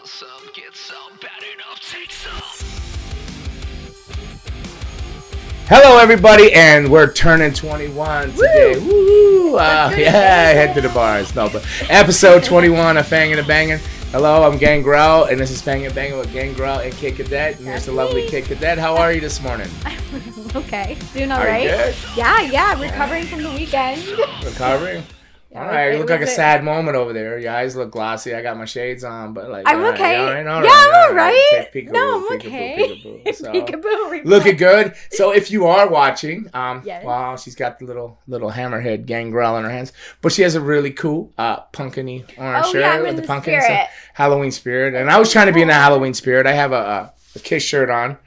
some, get some, bad enough, take some. Hello, everybody, and we're turning 21 today. Woo! Head to the bars. No, but episode 21 of Fangin' and Bangin'. Hello, I'm Gangrel, and this is Fangin' and Bangin' with Gangrel and Kid Cadet. And here's the lovely Kid Cadet. How are you this morning? Okay, doing all Are right. you good? Yeah, recovering from the weekend. Recovering? Yeah, All right, you look like a was sad moment over there. Your eyes look glossy. I got my shades on, but like... I'm all okay. All right, I'm all right. Peekaboo, No, I'm peekaboo, okay. peekaboo. So, Peekaboo report. looking good. So if you are watching, Yes. well, she's got the little hammerhead Gangrel in her hands, but she has a really cool pumpkin-y orange shirt I'm with in the the pumpkin spirit. Halloween spirit. And I was trying to be in the Halloween spirit. I have a Kiss shirt on.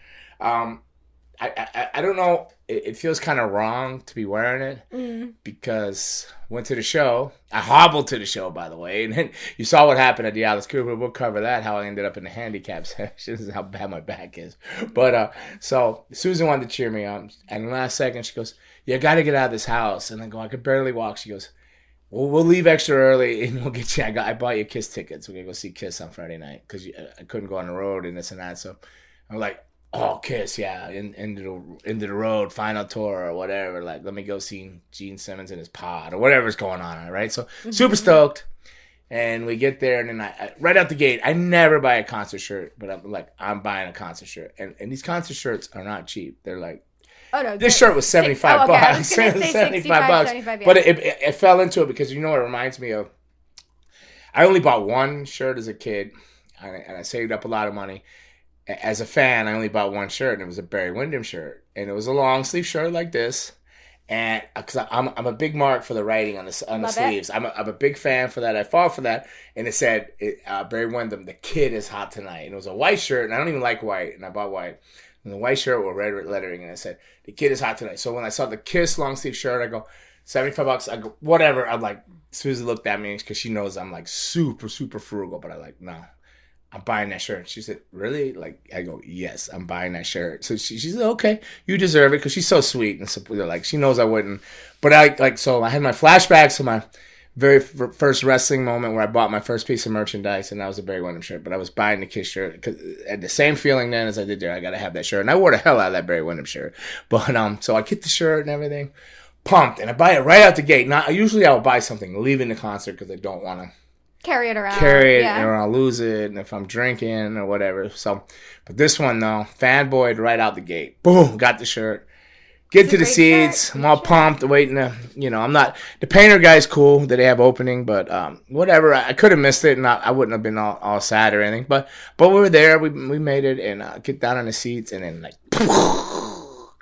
I don't know. It feels kind of wrong to be wearing it because went to the show. I hobbled to the show, by the way, and then you saw what happened at the Alice Cooper. We'll cover that. How I ended up in the handicap section. This is how bad my back is. But so Susan wanted to cheer me up, and the last second she goes, "You got to get out of this house." And I go, "I could barely walk." She goes, "Well, we'll leave extra early and we'll get you. I bought you Kiss tickets. We're gonna go see Kiss on Friday night because I couldn't go on the road and this and that." So I'm like, "Oh, Kiss, yeah, into the road, final tour or whatever. Like, let me go see Gene Simmons in his pod or whatever's going on, right?" So super stoked, and we get there, and then I right out the gate, I never buy a concert shirt, but I'm buying a concert shirt, and these concert shirts are not cheap. They're like, Oh no, this shirt was $75 I bucks, was gonna say 75 bucks, 75, yeah. but it fell into it because you know what it reminds me of. I only bought one shirt as a kid, and I saved up a lot of money. As a fan, I only bought one shirt, and it was a Barry Windham shirt, and it was a long sleeve shirt like this. And because I'm a big mark for the writing on the sleeves, I'm a big fan for that. I fought for that, and it said Barry Windham, "The kid is hot tonight," and it was a white shirt, and I don't even like white, and I bought white. And the white shirt with red lettering, and it said, "The kid is hot tonight." So when I saw the Kiss long sleeve shirt, I go, $75 bucks. I go, whatever. I'm like, Susie looked at me because she knows I'm like super frugal, but I like, no. I'm buying that shirt. She said, "Really?" Like, I go, "Yes, I'm buying that shirt." So she said, "Okay, you deserve it," because she's so sweet and so, like, she knows I wouldn't. But so I had my flashbacks to my very first wrestling moment where I bought my first piece of merchandise, and that was a Barry Windham shirt. But I was buying the Kiss shirt because I had the same feeling then as I did there. I got to have that shirt, and I wore the hell out of that Barry Windham shirt. But so I get the shirt and everything, pumped, and I buy it right out the gate. Now usually I will buy something leaving the concert because I don't want to carry it around, or I'll lose it, and if I'm drinking or whatever. So, but this one though, fanboyed right out the gate. Boom, got the shirt. Get to the seats. Shirt. I'm all pumped, waiting to, I'm not, the painter guy's cool that they have opening, but whatever. I could have missed it, and I wouldn't have been all sad or anything. But we were there. We made it, and get down on the seats, and then like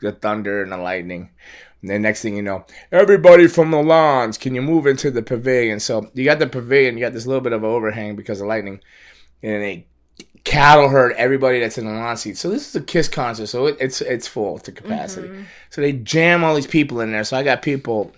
the thunder and the lightning. And then next thing you know, everybody from the lawns, can you move into the pavilion? So you got the pavilion, you got this little bit of overhang because of lightning. And they cattle herd everybody that's in the lawn seats. So this is a Kiss concert, so it's full to capacity. Mm-hmm. So they jam all these people in there. So I got people,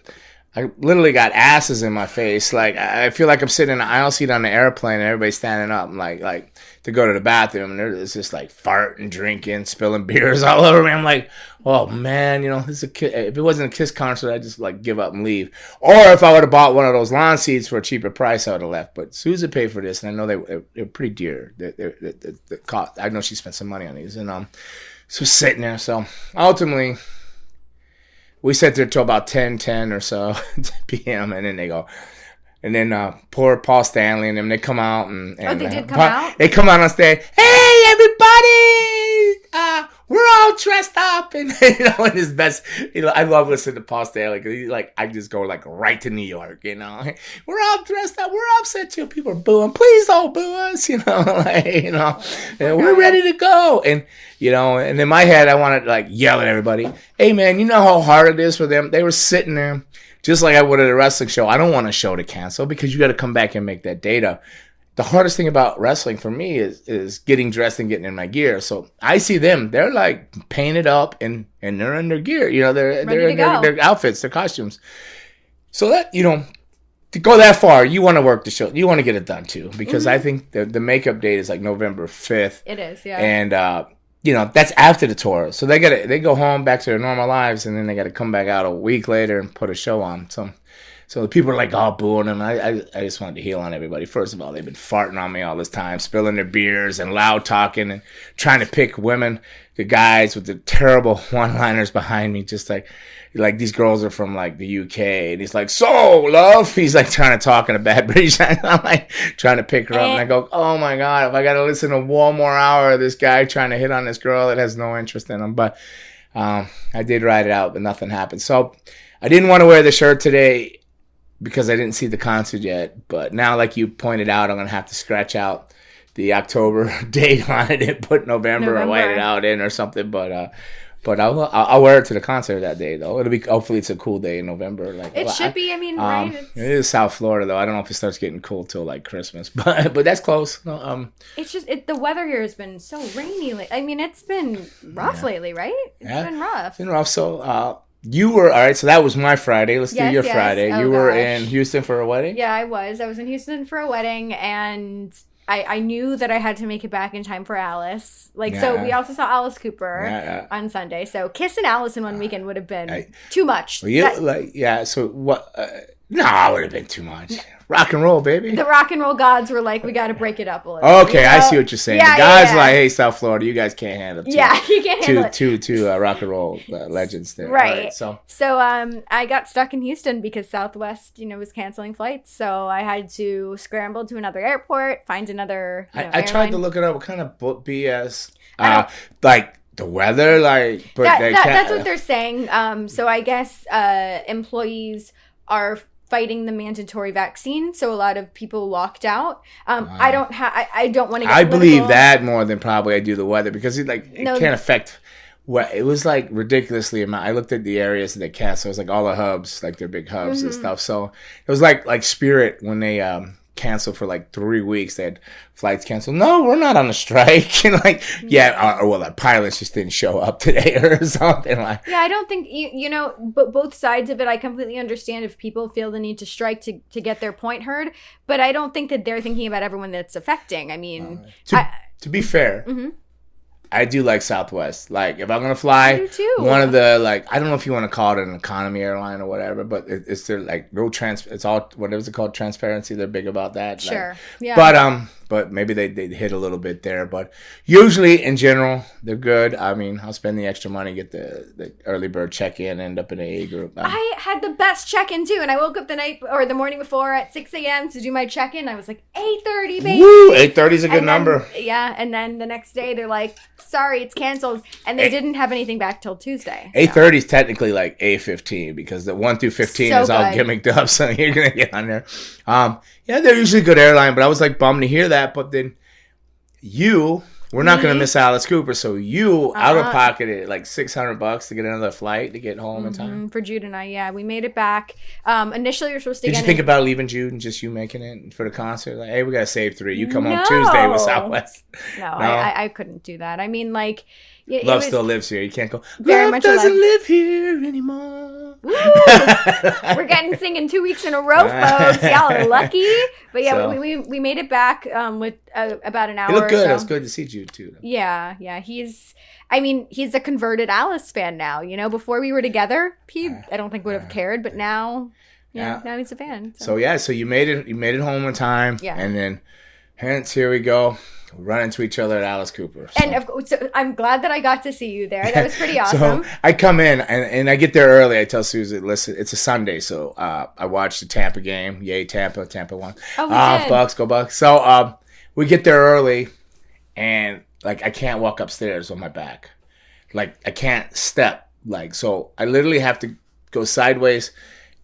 I literally got asses in my face. Like, I feel like I'm sitting in an aisle seat on the airplane and everybody's standing up like to go to the bathroom, and there's just like farting, drinking, spilling beers all over me. I'm like, oh man, this is a Kiss. If it wasn't a Kiss concert, I'd just like give up and leave. Or if I would have bought one of those lawn seats for a cheaper price, I would have left. But Susan paid for this, and I know they're pretty dear. The cost. I know she spent some money on these, and so sitting there. So ultimately, we sat there till about 10 or so p.m. and then they go. And then poor Paul Stanley and them, they come out and they did come out? They come out on stage. "Hey, everybody! We're all dressed up," and in his best. I love listening to Paul Stanley because I just go like right to New York. We're all dressed up. We're upset too. People are booing. Please don't boo us. And we're ready to go. And and in my head, I wanted to like yell at everybody. "Hey man, you know how hard it is for them? They were sitting there." Just like I would at a wrestling show. I don't want a show to cancel because you got to come back and make that data. The hardest thing about wrestling for me is getting dressed and getting in my gear. So I see them. They're like painted up and they're in their gear. They're in their outfits, their costumes. So that, to go that far, you want to work the show. You want to get it done too. Because I think the makeup date is like November 5th. It is, yeah. And, that's after the tour. So they go home back to their normal lives, and then they got to come back out a week later and put a show on. So So the people are like all booing him. I just wanted to heal on everybody. First of all, they've been farting on me all this time, spilling their beers and loud talking and trying to pick women, the guys with the terrible one-liners behind me, just like these girls are from like the UK, and he's like, "So, love," he's like trying to talk in a bad British accent. I'm like trying to pick her up, and I go, "Oh my god, if I got to listen to one more hour of this guy trying to hit on this girl that has no interest in him." But I did ride it out, but nothing happened. So I didn't want to wear the shirt today because I didn't see the concert yet. But now, like you pointed out, I'm gonna have to scratch out the October date on it and put November or white it out in or something. But I'll wear it to the concert that day though. It'll be, hopefully it's a cool day in November. Like it should be. I mean, right? It is South Florida though. I don't know if it starts getting cool till like Christmas, but that's close. No, it's just the weather here has been so rainy. I mean, it's been rough lately, right? It's been rough. It's been rough. So you were all right. So that was my Friday. Let's do your Friday. Oh, you were in Houston for a wedding. Yeah, I was. I was in Houston for a wedding, and I knew that I had to make it back in time for Alice. So we also saw Alice Cooper on Sunday. So kissing Alice in one weekend would have been too much. Well, so what? No, it would have been too much. Rock and roll, baby. The rock and roll gods were like, we got to break it up a little. Okay, I see what you're saying. The guys like, hey, South Florida, you guys can't handle it. You can't handle it. Two rock and roll legends there. Right. All right. So I got stuck in Houston because Southwest, was canceling flights. So I had to scramble to another airport, find another. I tried to look it up. What kind of BS? Like the weather, but that's what they're saying. So I guess employees are fighting the mandatory vaccine, so a lot of people locked out. I don't want to get I believe that more than probably I do the weather, because it can't affect what it was like ridiculously amount. I looked at the areas that they cast, so it was like all the hubs, like their big hubs and stuff. So it was like Spirit when they canceled for like 3 weeks. They had flights canceled. No, we're not on a strike. And the pilots just didn't show up today or something like. Yeah, I don't think but both sides of it, I completely understand if people feel the need to strike to get their point heard, but I don't think that they're thinking about everyone that's affecting. I mean, to be fair. I do like Southwest. Like, if I'm going to fly, one of the, I don't know if you want to call it an economy airline or whatever, but it's their, it's all, what is it called? Transparency. They're big about that. Sure. Yeah. But maybe they hit a little bit there. But usually, in general, they're good. I mean, I'll spend the extra money, get the early bird check-in, end up in an A group. I had the best check-in, too. And I woke up the morning before at 6 a.m. to do my check-in. I was like, 8:30, baby. Woo! 8:30 is a good number. Yeah. And then the next day, they're like, sorry, it's canceled. And they didn't have anything back till Tuesday. 8:30 is technically like A15, because the 1 through 15 is all gimmicked up, so you're going to get on there. They're usually a good airline, but I was bummed to hear that. But then we're not going to miss Alice Cooper, so out of pocket it $600 to get another flight to get home in time. For Jude and I, we made it back. Initially, we were supposed to. Did you think about leaving Jude and just you making it for the concert? Like, hey, we got to save 3. You come home Tuesday with Southwest. No, I couldn't do that. I mean, Love still lives here. You can't go. Very Love much doesn't live here anymore. We're getting singing 2 weeks in a row, folks. Y'all are lucky. But we made it back with about an hour. It looked good. So. It was good to see Jude too. Yeah. He's a converted Alice fan now. Before we were together, I don't think would have cared, but now, now he's a fan. So you made it home in time. Yeah. And then, hence here we go. Run into each other at Alice Cooper. So. And of course, I'm glad that I got to see you there. That was pretty awesome. So I come in and I get there early. I tell Susie, listen, it's a Sunday, so I watched the Tampa game. Yay, Tampa won. Oh, we did. Bucks, go Bucks. So we get there early, and I can't walk upstairs on my back. I can't step. So I literally have to go sideways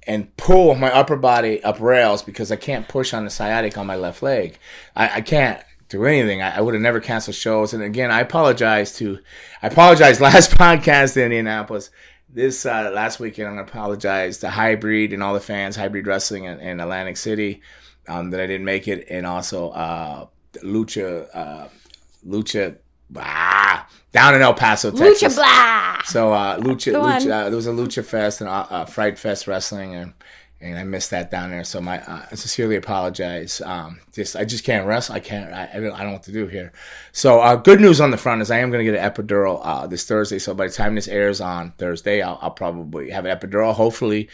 and pull my upper body up rails because I can't push on the sciatic on my left leg. I can't do anything. I would have never canceled shows. And again, I apologize last podcast in Indianapolis. This last weekend, I'm going to apologize to Hybrid and all the fans, Hybrid Wrestling in Atlantic City, that I didn't make it. And also Lucha down in El Paso, Texas. Lucha blah. So Lucha, there was a Lucha Fest and Fright Fest Wrestling, and I missed that down there. So I sincerely apologize. I just can't wrestle. I don't know what to do here. So good news on the front is I am going to get an epidural this Thursday. So by the time this airs on Thursday, I'll probably have an epidural. Hopefully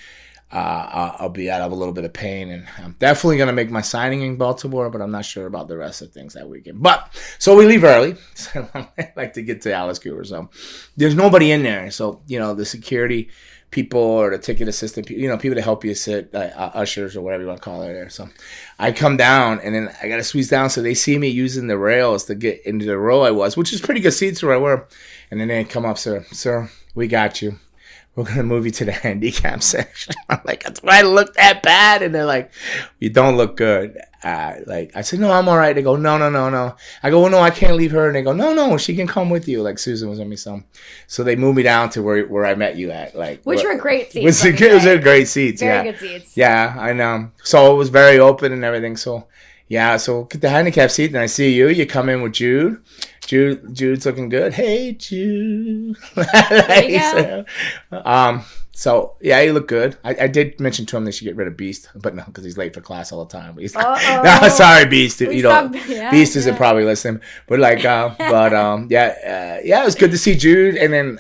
I'll be out of a little bit of pain, and I'm definitely going to make my signing in Baltimore, but I'm not sure about the rest of things that weekend. But, so we leave early. So I like to get to Alice Cooper. So there's nobody in there. So, the security people or the ticket assistant, people to help you sit, ushers or whatever you want to call it there. So I come down, and then I got to squeeze down so they see me using the rails to get into the row I was, which is pretty good seats where I were. And then they come up, sir, we got you. We're going to move you to the handicap section. I'm like, that's why I look that bad. And they're like, you don't look good. I said, no, I'm all right. They go, no. I go, well, no, I can't leave her. And they go, no, she can come with you. Like Susan was with me. So they moved me down to where I met you at. Which were great seats. It was great seats. Very good seats. Yeah, I know. So it was very open and everything. So, yeah, so get the handicap seat. And I see you. You come in with Jude. Jude's looking good. Hey, Jude. So yeah, he looked good. I did mention to him they should get rid of Beast, but no, because he's late for class all the time. He's like, no, sorry, Beast. Beast isn't probably listening. But it was good to see Jude. And then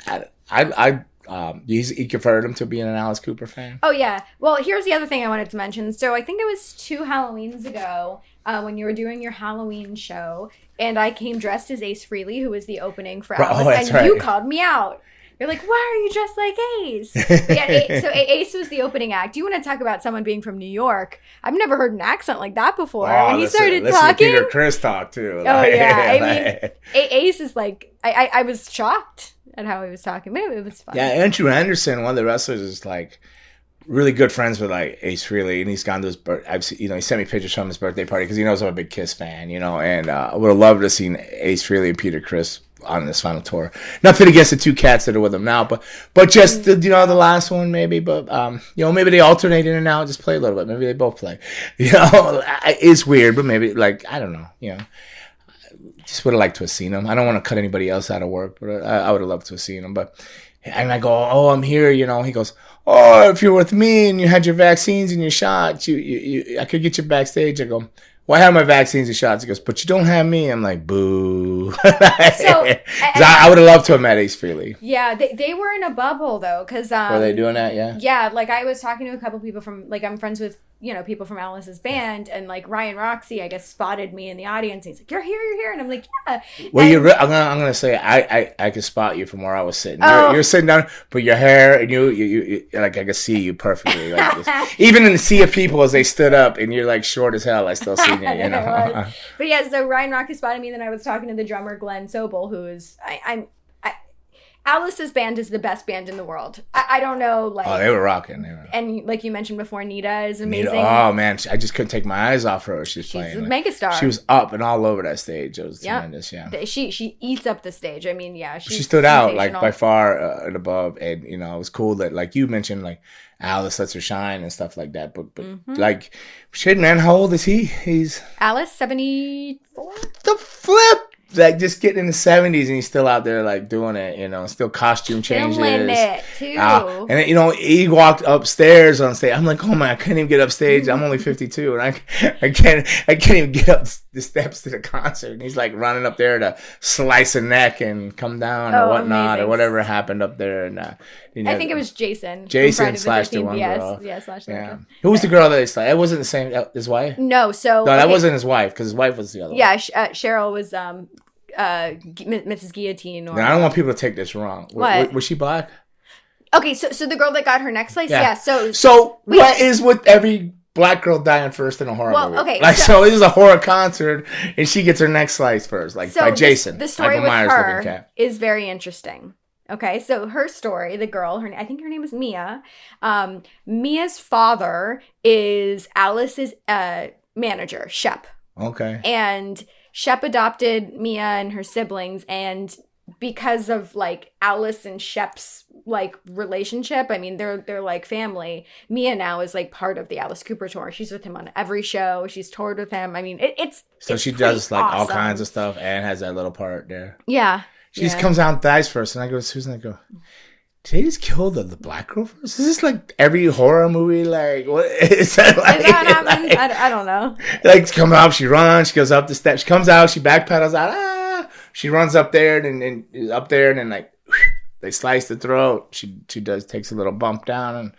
he converted him to being an Alice Cooper fan. Oh yeah. Well, here's the other thing I wanted to mention. So I think it was 2 Halloweens ago when you were doing your Halloween show, and I came dressed as Ace Frehley, who was the opening for Alice, and you called me out. You're like, why are you dressed like Ace? So Ace was the opening act. You want to talk about someone being from New York? I've never heard an accent like that before. When he started talking, Peter Chris talk too. Oh yeah, Ace is like, I was shocked at how he was talking. Maybe it was fun. Yeah, Andrew Anderson, one of the wrestlers, is like really good friends with like Ace Frehley, and he's gone to his he sent me pictures from his birthday party because he knows I'm a big Kiss fan, and I would have loved to have seen Ace Frehley and Peter Chris on this final tour. Nothing against the 2 cats that are with him now, but just the last one maybe, but maybe they alternate in and out, just play a little bit. Maybe they both play. It's weird, but maybe I don't know. Just would have liked to have seen him. I don't want to cut anybody else out of work, but I would have loved to have seen him. And I go, oh, I'm here. He goes, oh, if you're with me and you had your vaccines and your shots, I could get you backstage. I go, well, I have my vaccines and shots. He goes, but you don't have me. I'm like, boo. I would have loved to have met Ace Frehley. Yeah, they were in a bubble, though, because... were they doing that, yeah? Yeah, I was talking to a couple people from... I'm friends with, people from Alice's band, and, Ryan Roxy, I guess, spotted me in the audience. He's like, you're here. And I'm like, yeah. Well, I'm going to say, I could spot you from where I was sitting. You're sitting down, but your hair, and you I could see you perfectly. Even in the sea of people as they stood up, and you're, short as hell, I still see you, But yeah, so Ryan Roxy spotted me, and then I was talking to the drummer, Glenn Sobel, who is... Alice's band is the best band in the world. I don't know, they were rocking. And like you mentioned before, Nita is amazing. Oh, man. I just couldn't take my eyes off her. She's playing. She's a megastar. She was up and all over that stage. It was tremendous, yeah. She eats up the stage. I mean, yeah. She stood out, by far and above. And, it was cool that, like you mentioned, Alice lets her shine and stuff like that. But shit, man, how old is he? He's... Alice, 74? The flip! Just getting in the 70s and he's still out there doing it, still costume changes. Killing it too. And then, he walked upstairs on stage. I'm like, oh man, I couldn't even get upstage. I'm only 52 and I can't even get up the steps to the concert. And he's running up there to slice a neck and come down or whatnot, amazing. Or whatever happened up there. And I think it was Jason. Jason slashed the one girl. Yeah, slashed the one. Who was the girl that they slashed? It wasn't the same. His wife? No, that wasn't his wife because his wife was the other one. Yeah, Cheryl was Mrs. Guillotine. Now, I don't want people to take this wrong. What? Was she black? Okay, so the girl that got her neck sliced? Yeah. So what is with every black girl dying first in a horror movie? Okay. So this is a horror concert, and she gets her neck sliced first, by Jason. The story with her is very interesting. Okay, so her story, the girl, I think her name is Mia. Mia's father is Alice's manager, Shep. Okay. And Shep adopted Mia and her siblings, and because of Alice and Shep's relationship, I mean they're like family. Mia now is part of the Alice Cooper tour. She's with him on every show. She's toured with him. I mean it's she does awesome. All kinds of stuff and has that little part there. Yeah. She just comes out and dies first, and I go to Susan, I go, did they just kill the black girl first? Is this every horror movie? What is that like? Is that what happens? I don't know. Come out, she runs, she goes up the steps, she comes out, she backpedals out, she runs up there, and up there, and then they slice the throat. She takes a little bump down, and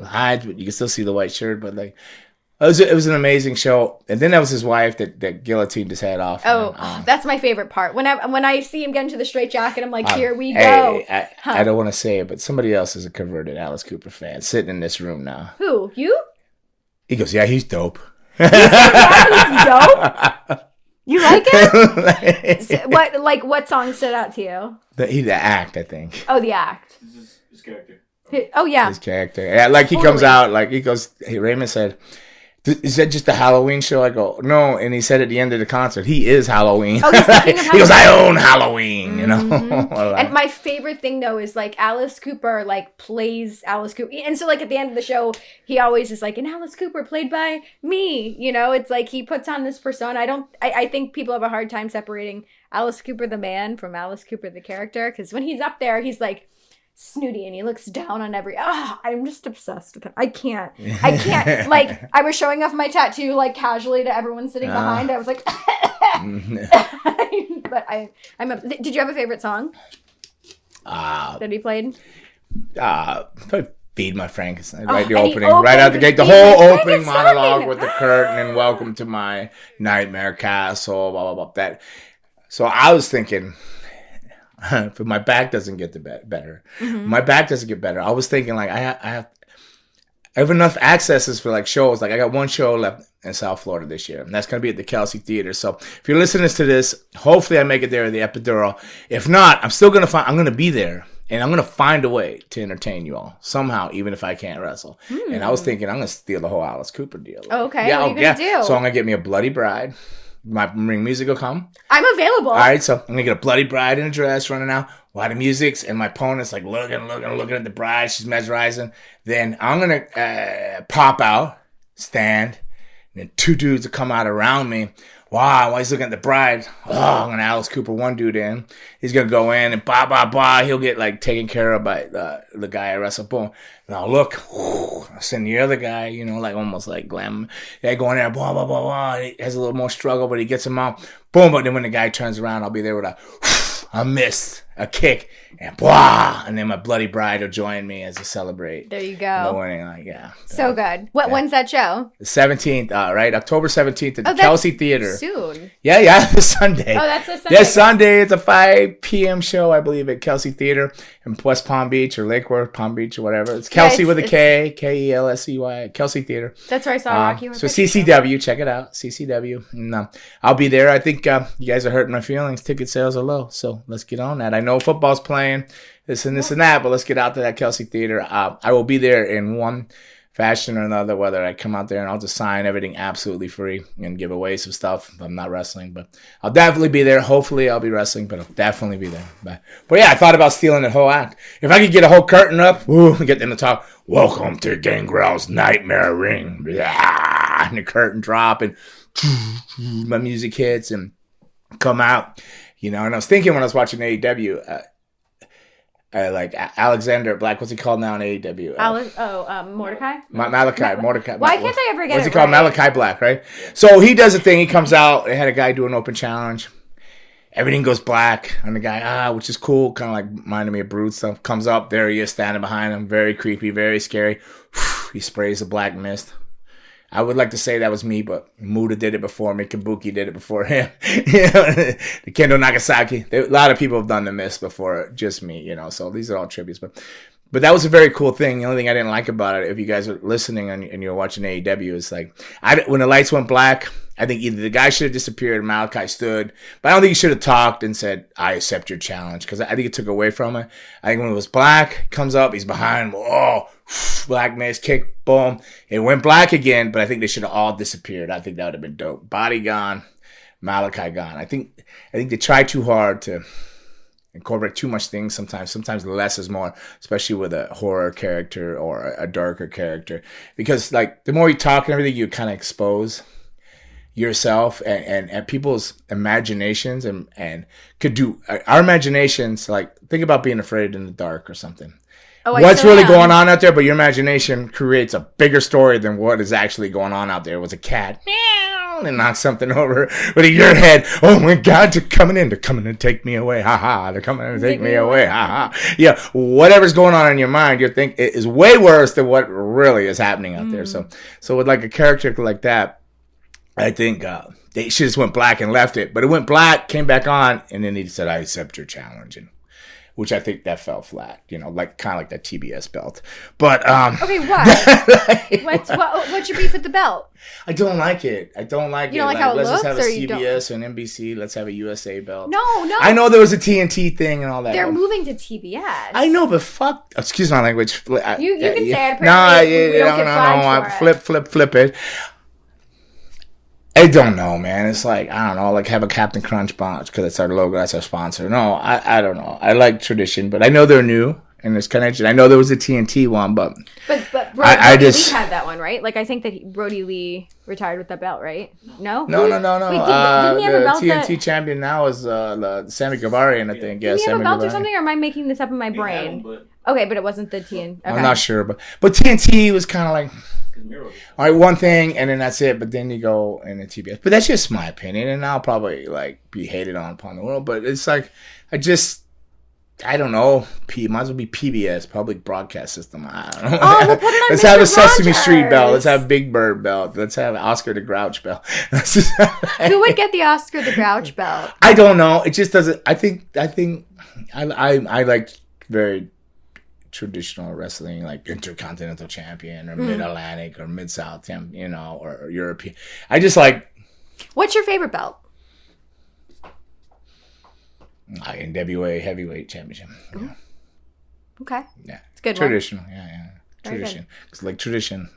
hides, but you can still see the white shirt. But like, it was an amazing show. And then that was his wife that guillotined his head off. Oh, that's my favorite part. When I see him get into the straight jacket, I'm like, here we go. I don't want to say it, but somebody else is a converted Alice Cooper fan sitting in this room now. Who? You? He goes, yeah, he's dope. He's dope? You like it? What song stood out to you? The act, I think. Oh, the act. His character. Oh, yeah. His character. Yeah, like he comes out, like he goes, hey, Raymond said, is that just a Halloween show? I go, no. And he said at the end of the concert, he is Halloween. Oh, he's thinking of Halloween. He goes, I own Halloween, you know? And my favorite thing, though, is like Alice Cooper, like plays Alice Cooper. And so like at the end of the show, he always is like, and Alice Cooper played by me. You know, it's like he puts on this persona. I think people have a hard time separating Alice Cooper, the man, from Alice Cooper, the character. Because when he's up there, he's like, snooty and he looks down on I'm just obsessed with him. I can't like I was showing off my tattoo like casually to everyone sitting behind. I was like but did you have a favorite song that he played? Probably Feed My Frankenstein, right? The opening, right out the gate, the whole opening monologue with the curtain and welcome to my nightmare castle, blah blah blah. That. So I was thinking, if my back doesn't get better, my back doesn't get better. I was thinking like I have enough accesses for like shows. Like I got one show left in South Florida this year, and that's gonna be at the Kelsey Theater. So if you're listening to this, hopefully I make it there at the Epidural. If not, I'm gonna be there, and I'm gonna find a way to entertain you all somehow, even if I can't wrestle. And I was thinking I'm gonna steal the whole Alice Cooper deal. Oh, okay, what are you gonna do? So I'm gonna get me a bloody bride. My ring music will come. I'm available. All right, so I'm going to get a bloody bride in a dress running out while the music's, and my opponent's like looking at the bride. She's mesmerizing. Then I'm going to pop out, stand, and then two dudes will come out around me. Wow, while he's looking at the bride, I'm going to Alice Cooper one dude in. He's going to go in and he'll get like taken care of by the guy I wrestle. Boom. And I'll look, I'll send the other guy, you know, like almost like glam. They go in there, blah, blah, blah, blah. He has a little more struggle, but he gets him out. Boom. But then when the guy turns around, I'll be there with a miss, a kick, and blah. And then my bloody bride will join me as a celebrate. There you go. The winning, like, yeah. So good. When's that show? The 17th, right? October 17th at the Kelsey Theater. Soon. Yeah, this Sunday. Oh, that's a Sunday. This Sunday, it's a 5 p.m. show, I believe, at Kelsey Theater in West Palm Beach or Lake Worth, Palm Beach or whatever. It's Kelsey with a K, K-E-L-S-E-Y, Kelsey Theater. That's where I saw Rocky. So CCW, check it out, CCW. And, I'll be there. I think you guys are hurting my feelings. Ticket sales are low, so let's get on that. I know football's playing, this and that, but let's get out to that Kelsey Theater. I will be there in one fashion or another, whether I come out there and I'll just sign everything absolutely free and give away some stuff if I'm not wrestling. But I'll definitely be there. Hopefully I'll be wrestling, but I'll definitely be there. But yeah, I thought about stealing the whole act. If I could get a whole curtain up, get them to talk, welcome to Gangrel's Nightmare Ring. Blah, and the curtain drop and my music hits and come out. You know, and I was thinking when I was watching AEW, like Alexander Black, what's he called now in AEW? Mordecai? Mordecai. Why can't I ever get what's it he called? right? Malachi Black, right? So he does a thing. He comes out. They had a guy do an open challenge. Everything goes black on the guy, which is cool. Kind of like reminded me of Brood stuff. Comes up. There he is standing behind him. Very creepy, very scary. He sprays a black mist. I would like to say that was me, but Muda did it before me. Kabuki did it before him. The Kendo Nagasaki. A lot of people have done the mist before, just me, you know. So these are all tributes. But that was a very cool thing. The only thing I didn't like about it, if you guys are listening and you're watching AEW, is like, when the lights went black, I think either the guy should have disappeared and Malachi stood. But I don't think he should have talked and said, I accept your challenge. Because I think it took away from it. I think when it was black, comes up, he's behind, black mist, kick, boom. It went black again, but I think they should have all disappeared. I think that would have been dope. Body gone, Malachi gone. I think they try too hard to incorporate too much things sometimes. Sometimes less is more, especially with a horror character or a darker character. Because like the more you talk and everything, you kind of expose yourself and people's imaginations and could do our imaginations. Like think about being afraid in the dark or something. What's really going on out there, but your imagination creates a bigger story than what is actually going on out there. It was a cat. Meow. and knock something over. But in your head, oh my God, they're coming in to take me away. Ha ha. They're coming in to take me away. Ha ha. Yeah. Whatever's going on in your mind, you think it is way worse than what really is happening out there. So with like a character like that, I think they should just went black and left it. But it went black, came back on, and then he said, I accept your challenge. And which I think that fell flat, like kind of like that TBS belt. But okay, what? What's your beef with the belt? I don't like it. You don't like how it looks, let's just have a or CBS or an NBC. Let's have a USA belt. No. I know there was a TNT thing and all that. They're moving to TBS. I know, but fuck. Excuse my language. You can say it. No. Flip it. I don't know, man. It's like, I don't know, like have a Captain Crunch box because it's our logo, that's our sponsor. No, I don't know. I like tradition, but I know they're new and it's kind of interesting. I know there was a TNT one, but Brody Lee had that one, right? Like I think that Brody Lee retired with that belt, right? No. No. Wait, didn't he have a belt? The TNT champion now is Sammy Guevara, I think. Yeah, did he have a belt Guevara. or something, or am I making this up in my brain? Okay, but it wasn't the TNT. Okay. I'm not sure, but TNT was kind of like, all right, one thing, and then that's it. But then you go in the TBS. But that's just my opinion, and I'll probably like be hated on upon the world. But it's like I don't know. Might as well be PBS, Public Broadcast System. I don't know. Oh, we'll put it on Let's Mr. have a Sesame Rogers. Street belt. Let's have Big Bird belt. Let's have Oscar the Grouch belt. Who would get the Oscar the Grouch belt? I don't know. It just doesn't. I think I like very traditional wrestling, like Intercontinental Champion or Mid Atlantic or Mid South, or European. I just like. What's your favorite belt? NWA Heavyweight Championship. Yeah. Okay. Yeah. It's a good traditional. one. Yeah. Tradition. It's like tradition.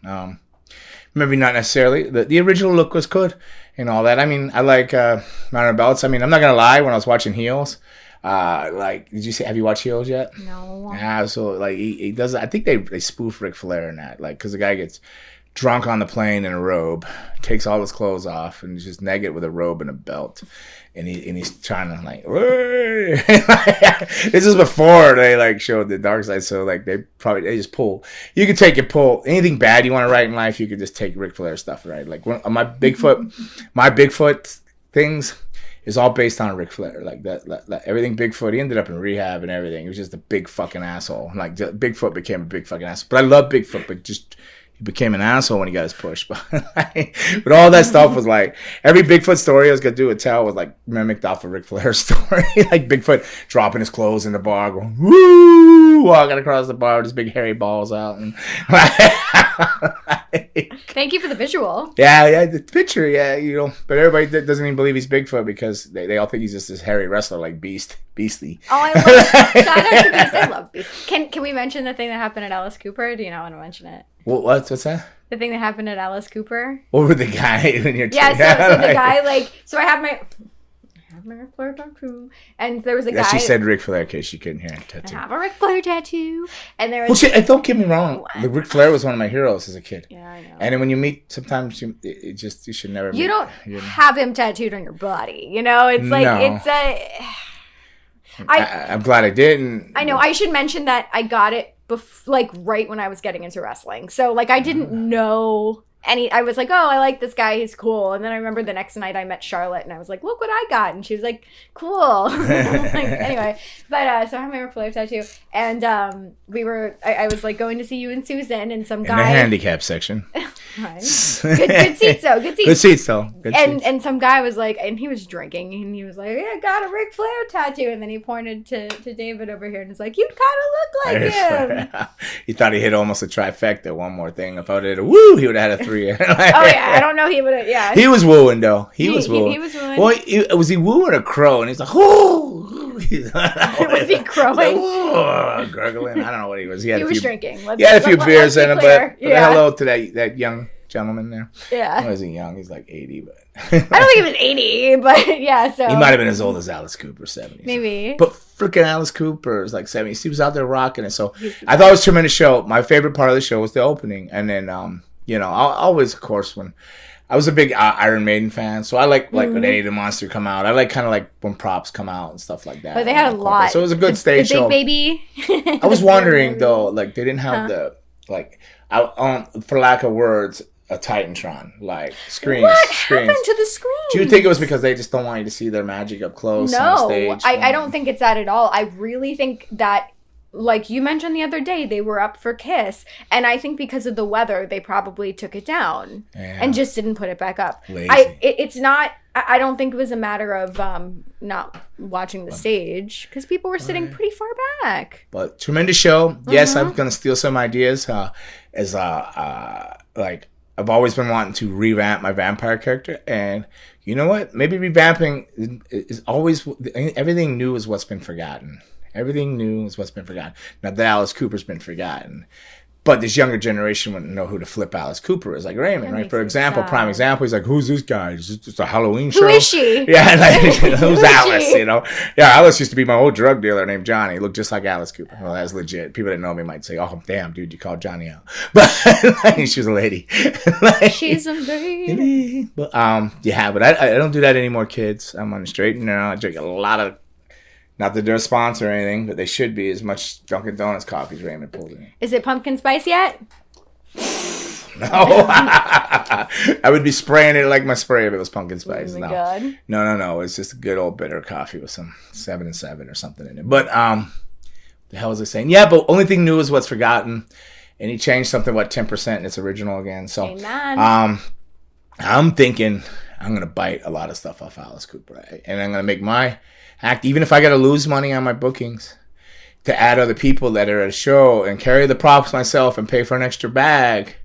Maybe not necessarily. The original look was good and all that. I mean, I like modern belts. I mean, I'm not gonna lie. When I was watching Heels, did you see? Have you watched Heels yet? No. Yeah. So like he does. I think they spoof Ric Flair in that. Like, because the guy gets drunk on the plane in a robe, takes all his clothes off, and he's just naked with a robe and a belt. And he's trying to like, this is before they like showed the dark side. So like they just pull. You could take anything bad you want to write in life. You could just take Ric Flair stuff, right? Like my Bigfoot things is all based on Ric Flair. Like that everything Bigfoot. He ended up in rehab and everything. He was just a big fucking asshole. Like Bigfoot became a big fucking asshole. But I love Bigfoot, but just. He became an asshole when he got his push. But all that stuff was like, every Bigfoot story I was going to do a tell was like mimicked off of Ric Flair's story. Like Bigfoot dropping his clothes in the bar, going, woo, walking across the bar with his big hairy balls out. And thank you for the visual. Yeah, the picture, But everybody doesn't even believe he's Bigfoot because they all think he's just this hairy wrestler like Beastly. Oh, I love it. Shout out to Beast. I love Beast. Can we mention the thing that happened at Alice Cooper? Do you not want to mention it? What's that? The thing that happened at Alice Cooper. Or with the guy in your so the guy so I have my Ric Flair tattoo, and there was a guy. She said Ric Flair in case she couldn't hear it. Tattoo. I have a Ric Flair tattoo, and there was. Don't get me wrong. Ric Flair was one of my heroes as a kid. Yeah, I know. And then when you meet, sometimes you should never. You don't have him tattooed on your body. It's like it's a. I'm glad I didn't. I know. I should mention that I got it right when I was getting into wrestling. So like I didn't know I was like, oh, I like this guy, he's cool. And then I remember the next night I met Charlotte and I was like, look what I got. And she was like, cool. Anyway, but so I have my Ric Flair tattoo. And I was like going to see you and Susan and some guy. In the handicap section. Good seats though. Good seats though. And some guy was like, and he was drinking and he was like, yeah, I got a Ric Flair tattoo. And then he pointed to David over here and was like, you kind of look like him. He thought he hit almost a trifecta. One more thing. If I would have hit a woo, he would have had a 3. Oh yeah, I don't know. He would have. Yeah, he was wooing though. He was wooing. He was wooing. Well, was he wooing a crow? And he's like, oh. Was he crowing? Like, gurgling. I don't know what he was. He was drinking. He had a few beers in him, but hello to that young gentleman there. Yeah. He wasn't young. He's like 80, but I don't think he was 80, but yeah. So he might have been as old as Alice Cooper, 70s. Maybe. But freaking Alice Cooper is like 70s. He was out there rocking it. So I thought it was a tremendous show. My favorite part of the show was the opening, and then I'll always, of course, when I was a big Iron Maiden fan, so I like when Eddie the Monster come out. I like kind of like when props come out and stuff like that. But they had a lot. So it was a good stage show. Big Baby. I was wondering though, like they didn't have the like, for lack of words, a Titantron, like screens. What happened to the screens? Do you think it was because they just don't want you to see their magic up close on stage? I don't think it's that at all. I really think that, like you mentioned the other day, they were up for Kiss, and I think because of the weather, they probably took it down and just didn't put it back up. Lazy. It's not. I don't think it was a matter of not watching the stage because people were sitting pretty far back. But tremendous show. Yes, I'm gonna steal some ideas. Like I've always been wanting to revamp my vampire character, and you know what? Maybe revamping is always everything new is what's been forgotten. Everything new is what's been forgotten. Now that Alice Cooper's been forgotten. But this younger generation wouldn't know who to flip Alice Cooper is, like Raymond, right? For example, prime example, he's like, who's this guy? Is this just a Halloween show? Who is she? Yeah, like, who's Alice, you know? Yeah, Alice used to be my old drug dealer named Johnny. He looked just like Alice Cooper. Well, that's legit. People that know me might say, oh, damn, dude, you called Johnny out. But like, she was a lady. Like, she's a lady. But, yeah, but I don't do that anymore, kids. I'm on the straight and narrow. I drink a lot of, not that they're a sponsor or anything, but they should be as much Dunkin' Donuts coffee as Raymond pulled in. Is it pumpkin spice yet? No. I would be spraying it like my spray if it was pumpkin spice. Oh my God. No. It's just a good old bitter coffee with some 7 and 7 or something in it. But, the hell was I saying? Yeah, but only thing new is what's forgotten. And he changed something, 10% in its original again. So, amen. I'm thinking I'm going to bite a lot of stuff off Alice Cooper. Right? And I'm going to make my act, even if I got to lose money on my bookings, to add other people that are at a show and carry the props myself and pay for an extra bag.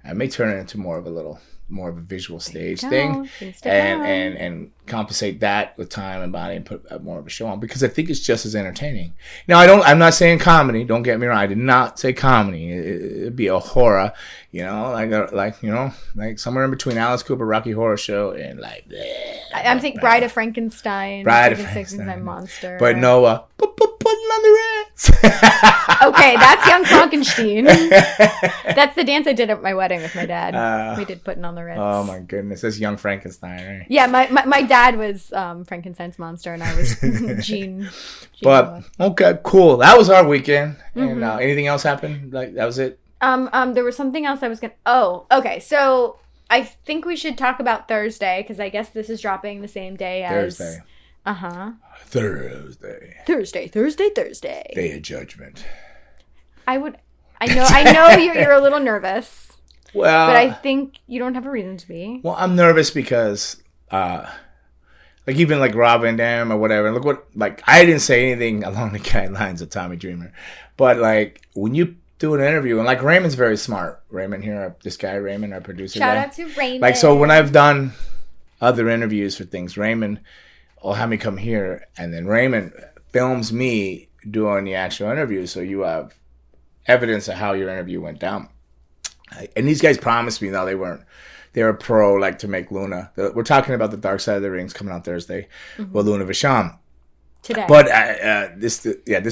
I may turn it into more of a visual stage thing and compensate that with time and body and put more of a show on, because I think it's just as entertaining. Now, I'm not saying comedy. Don't get me wrong. I did not say comedy. It'd be a horror, like somewhere in between Alice Cooper, Rocky Horror Show, and like. I'm thinking Bride of Frankenstein. Bride of Frankenstein. Monster. But no, putting on the Ritz. Okay, that's Young Frankenstein. That's the dance I did at my wedding with my dad. We did Putting on the Ritz. Oh my goodness, that's Young Frankenstein, right? Yeah, my dad was Frankenstein's monster, and I was Jean. But okay, cool. That was our weekend. And anything else happened? Like that was it. There was something else I was gonna. Oh, okay. So I think we should talk about Thursday because I guess this is dropping the same day as Thursday. Thursday. Day of Judgment. I know you're a little nervous. Well, but I think you don't have a reason to be. Well, I'm nervous because, even like Rob Van Dam or whatever. Look what, like, I didn't say anything along the guidelines of Tommy Dreamer, but like when you do an interview, and like Raymond's very smart. Raymond here, this guy Raymond, our producer. Shout out to Raymond. Like, so when I've done other interviews for things, Raymond will have me come here, and then Raymond films me doing the actual interview, so you have evidence of how your interview went down. And these guys promised me, no, they weren't. They were pro, like, to make Luna. We're talking about the Dark Side of the Rings coming out Thursday with Luna Vachon. Today. But this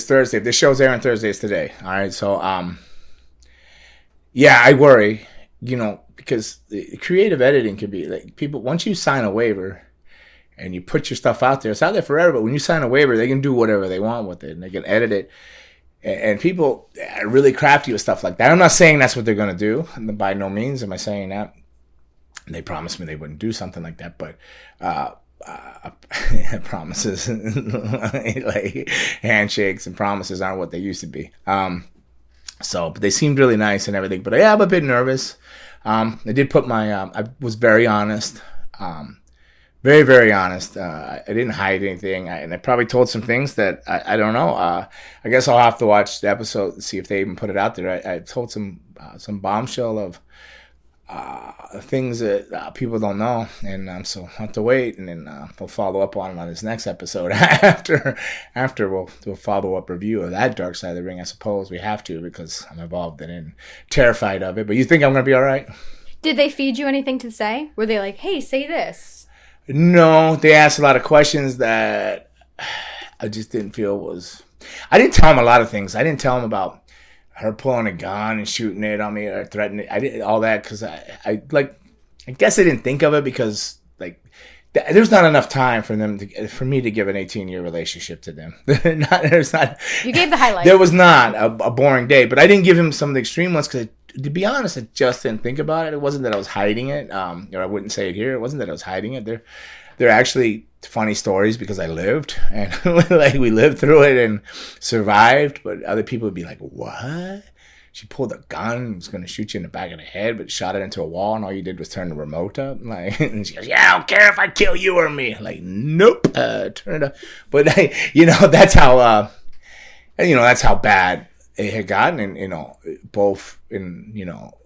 Thursday, if this show's airing Thursday, it's today. All right, so yeah, I worry, because the creative editing could be like people. Once you sign a waiver and you put your stuff out there, it's out there forever. But when you sign a waiver, they can do whatever they want with it, and they can edit it. And people are really crafty with stuff like that. I'm not saying that's what they're going to do. By no means am I saying that. And they promised me they wouldn't do something like that, but promises, like handshakes and promises aren't what they used to be. But they seemed really nice and everything. But yeah, I'm a bit nervous. I did put I was very honest. Very, very honest. I didn't hide anything. And I probably told some things that I don't know. I guess I'll have to watch the episode and see if they even put it out there. I told some bombshell of things that people don't know. And so I'll have to wait. And then we'll follow up on this next episode. After we'll do a follow-up review of that Dark Side of the Ring. I suppose we have to because I'm involved in it and terrified of it. But you think I'm going to be all right? Did they feed you anything to say? Were they like, hey, say this? No, they asked a lot of questions that I just didn't feel was... I didn't tell them a lot of things. I didn't tell them about her pulling a gun and shooting it on me or threatening it. I did all that because I guess I didn't think of it because like there's not enough time for me to give an 18-year relationship to them. There's not. You gave the highlight. There was not a boring day, but I didn't give him some of the extreme ones because to be honest, I just didn't think about it. It wasn't that I was hiding it, or I wouldn't say it here. It wasn't that I was hiding it. They're actually funny stories because I lived, and like we lived through it and survived. But other people would be like, "What? She pulled a gun, was going to shoot you in the back of the head, but shot it into a wall, and all you did was turn the remote up." Like, and she goes, "Yeah, I don't care if I kill you or me." Like, nope, turn it up. But that's how that's how bad it had gotten, and both in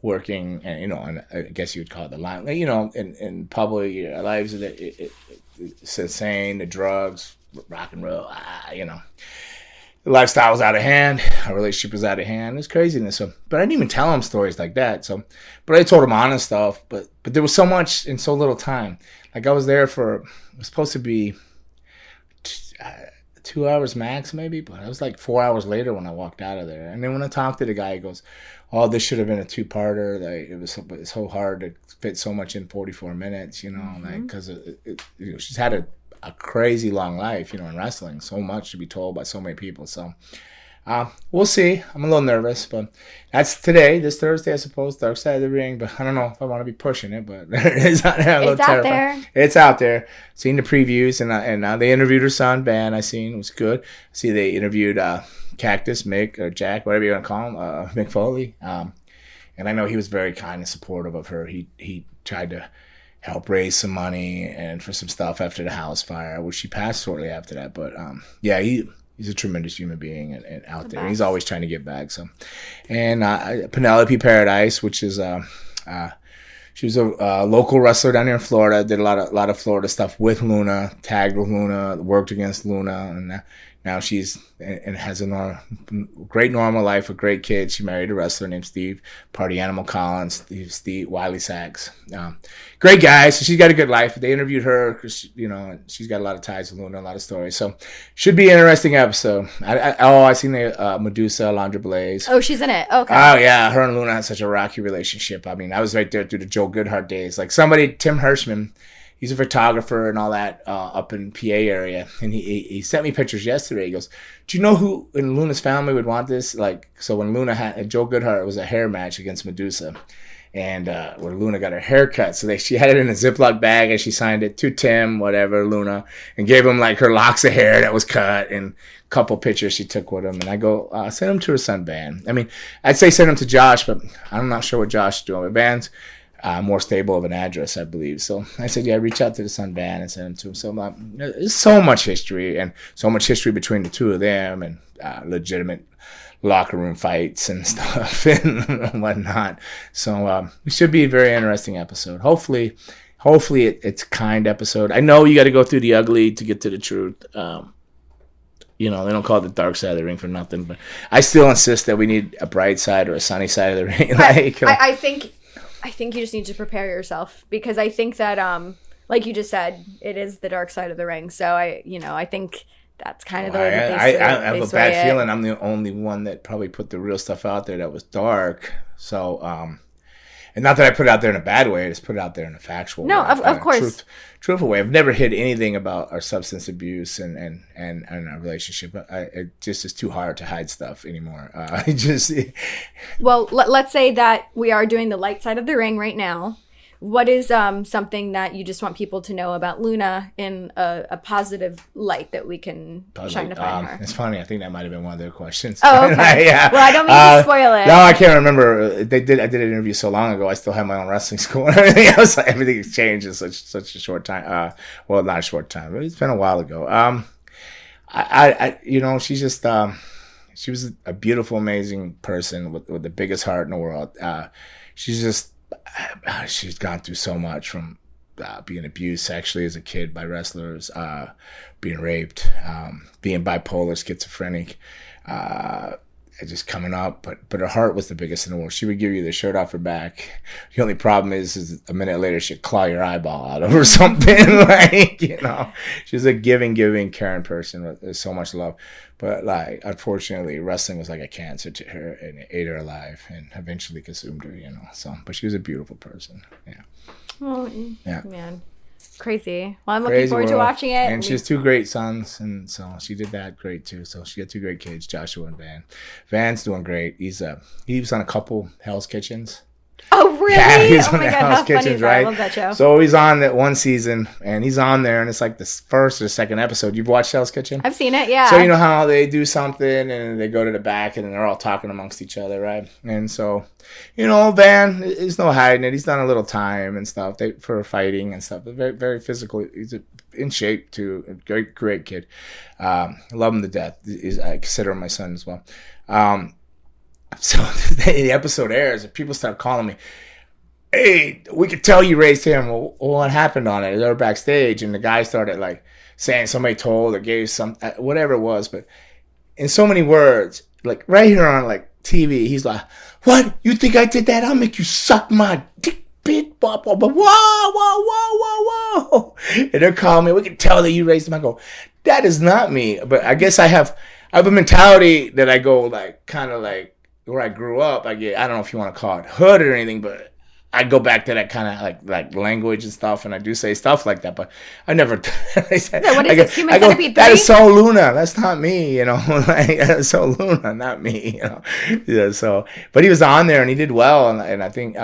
working and and I guess you would call it the line, in public lives, it's insane. The drugs, rock and roll, the lifestyle was out of hand. Our relationship was out of hand. It's craziness. So, but I didn't even tell him stories like that. So, but I told him honest stuff. But there was so much in so little time. Like I was there it was supposed to be 2 hours max, maybe. But I was like 4 hours later when I walked out of there. And then when I talked to the guy, he goes, "Oh, this should have been a 2-parter. Like it's so hard to fit so much in 44 minutes. Like because she's had a crazy long life, in wrestling. So much to be told by so many people. So we'll see. I'm a little nervous, but that's today, this Thursday, I suppose, Dark Side of the Ring. But I don't know if I want to be pushing it, but it's out there. It's out there. Seen the previews, and they interviewed her son, Van. I seen. It was good. I see they interviewed Cactus, Mick, or Jack, whatever you want to call him, Mick Foley. And I know he was very kind and supportive of her. He tried to help raise some money and for some stuff after the house fire, which she passed shortly after that. But he's a tremendous human being and out there. He's always trying to give back. So, and Penelope Paradise, which is she was a local wrestler down here in Florida. Did a lot of Florida stuff with Luna, tagged with Luna, worked against Luna, and now she's and has a great normal life with great kids. She married a wrestler named Steve, Party Animal Collins, Steve Wiley Sachs. Great guy. So she's got a good life. They interviewed her because she's got a lot of ties with Luna, a lot of stories. So should be an interesting episode. I seen the Medusa, Alondra Blaze. Oh, she's in it. Okay. Oh yeah, her and Luna had such a rocky relationship. I mean, I was right there through the Joe Goodhart days. Like Tim Hirschman. He's a photographer and all that up in PA area. And he sent me pictures yesterday. He goes, "Do you know who in Luna's family would want this?" Like, so when Luna had Joe Goodhart, it was a hair match against Medusa. And where Luna got her hair cut. So she had it in a Ziploc bag and she signed it to Tim, whatever, Luna, and gave him like her locks of hair that was cut and a couple pictures she took with him. And I go, send them to her son, Van. I mean, I'd say send them to Josh, but I'm not sure what Josh is doing. But Van's more stable of an address, I believe. So I said, yeah, reach out to the son, Van, and send him to him. So there's so much history and so much history between the two of them and legitimate locker room fights and stuff and whatnot. So it should be a very interesting episode. Hopefully it's a kind episode. I know you got to go through the ugly to get to the truth. They don't call it the dark side of the ring for nothing, but I still insist that we need a bright side or a sunny side of the ring. I think you just need to prepare yourself because I think that, like you just said, it is the dark side of the ring. So I think that's kind of the way that I have a bad feeling I'm the only one that probably put the real stuff out there that was dark. So, and not that I put it out there in a bad way, I just put it out there in a factual way. No, of course. Truthful way. I've never hid anything about our substance abuse and our relationship. It just is too hard to hide stuff anymore. Well, let's say that we are doing the light side of the ring right now. What is something that you just want people to know about Luna in a positive light that we can shine upon her? It's funny. I think that might have been one of their questions. Oh, okay. Yeah. Well, I don't mean to spoil it. No, I can't remember. I did an interview so long ago. I still have my own wrestling school and everything else. Everything has changed in such a short time. Well, not a short time. It's been a while ago. She's just she was a beautiful, amazing person with the biggest heart in the world. She's gone through so much from being abused sexually as a kid by wrestlers, being raped, being bipolar, schizophrenic, just coming up. But her heart was the biggest in the world. She would give you the shirt off her back. The only problem is a minute later she'd claw your eyeball out of or something. She's a giving, caring person with so much love. But unfortunately, wrestling was like a cancer to her, and it ate her alive, and eventually consumed her. So, but she was a beautiful person. Yeah. Oh, yeah. Man. Crazy. Well, I'm looking forward to watching it. And she has 2 great sons, and so she did that great too. So she got 2 great kids, Joshua and Van. Van's doing great. He was on a couple Hell's Kitchens. Oh, really? Yeah, he's oh on my the God, Hell's how funny Kitchens, is that? right? I love that show. So he's on that one season, and he's on there, and it's like the first or second episode. You've watched Hell's Kitchen? I've seen it, yeah. So you know how they do something, and they go to the back, and they're all talking amongst each other, right? And so, Van, there's no hiding it. He's done a little time and stuff for fighting and stuff. Very, very physical. He's in shape, too. A great kid. I love him to death. I consider him my son as well. So the episode airs, and people start calling me, hey, we could tell you raised him. Well, what happened on it? They were backstage, and the guy started like saying somebody told or gave some, whatever it was, but in so many words, like right here on like TV, he's like, what? You think I did that? I'll make you suck my dick, bitch. Blah, blah, blah. Whoa. And they're calling me, we can tell that you raised him. I go, that is not me. But I guess I have a mentality that I go like, kind of like, where I grew up, I don't know if you want to call it hood or anything, but I go back to that kind of like language and stuff, and I do say stuff like that, but I never. What is this? Human Centipede 3? That is so Luna. That's not me, like, so Luna, not me, Yeah. So, but he was on there and he did well, and I think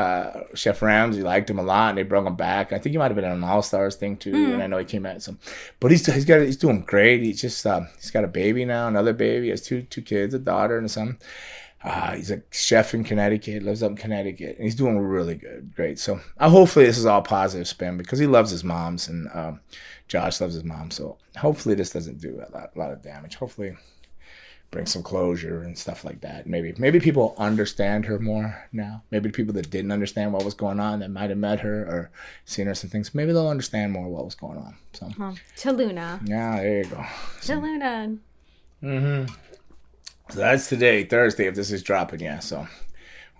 Chef Ramsay liked him a lot, and they brought him back. I think he might have been on an All Stars thing too, and I know he came out some. But he's doing great. He's just he's got a baby now, another baby. He has two kids, a daughter and a son. He's a chef in Connecticut, lives up in Connecticut, and he's doing really good, great. So hopefully this is all positive spin because he loves his moms, and Josh loves his mom. So hopefully this doesn't do a lot of damage. Hopefully bring some closure and stuff like that. Maybe people understand her more now. Maybe the people that didn't understand what was going on, that might have met her or seen her some things, maybe they'll understand more what was going on. So to Luna. Yeah, there you go. To Luna. Mm-hmm. So that's today, Thursday, if this is dropping, yeah. So,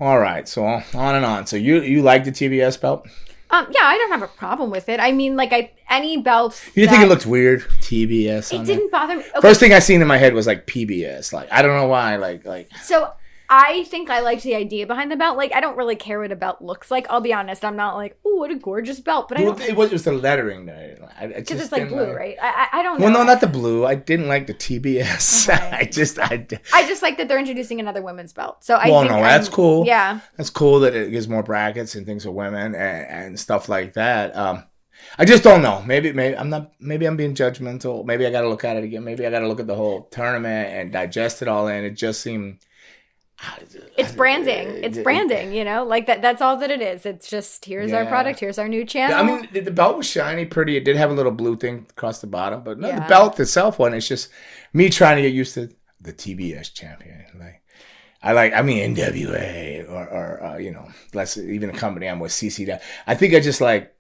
all right. So on and on. So you like the TBS belt? Yeah, I don't have a problem with it. I mean, like any belts. You didn't think it looked weird? TBS. It didn't bother me. Okay. First thing I seen in my head was like PBS. Like I don't know why. Like. So I think I liked the idea behind the belt. Like I don't really care what a belt looks like. I'll be honest. I'm not like, oh, what a gorgeous belt. But it was the lettering though. Because it's like blue, right? I don't know. Well, no, not the blue. I didn't like the TBS. Okay. I just like that they're introducing another women's belt. So that's cool. Yeah, that's cool that it gives more brackets and things for women and stuff like that. I just don't know. Maybe I'm being judgmental. Maybe I got to look at it again. Maybe I got to look at the whole tournament and digest it all in. It just seemed. It's branding. It's branding, like that's all that it is. It's just, here's our product. Here's our new channel. I mean, the belt was shiny, pretty. It did have a little blue thing across the bottom, but no, the belt itself wasn't. It's just me trying to get used to the TBS champion. NWA or let's even a company I'm with, CC. I think I just like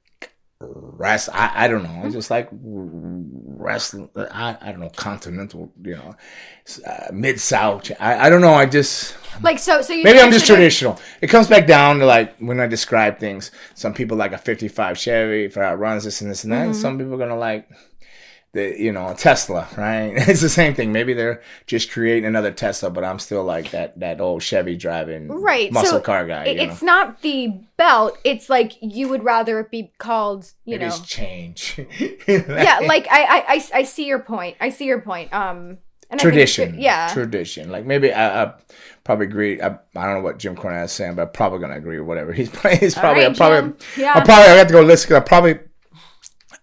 wrestling. I don't know. I just like wrestling. I don't know, continental, Mid-South. I don't know. I just so you maybe I'm just traditional. It comes back down to like when I describe things. Some people like a 55 Chevy for outruns this and this and that. Mm-hmm. And some people are gonna like a Tesla, right? It's the same thing. Maybe they're just creating another Tesla, but I'm still like that old Chevy driving muscle car guy. It's not the belt. It's like you would rather it be called, Maybe it's change. Yeah, like I see your point. And tradition. Tradition. Like maybe I probably agree. I don't know what Jim Cornette is saying, but I'm probably gonna agree with whatever he's probably. I have to go listen because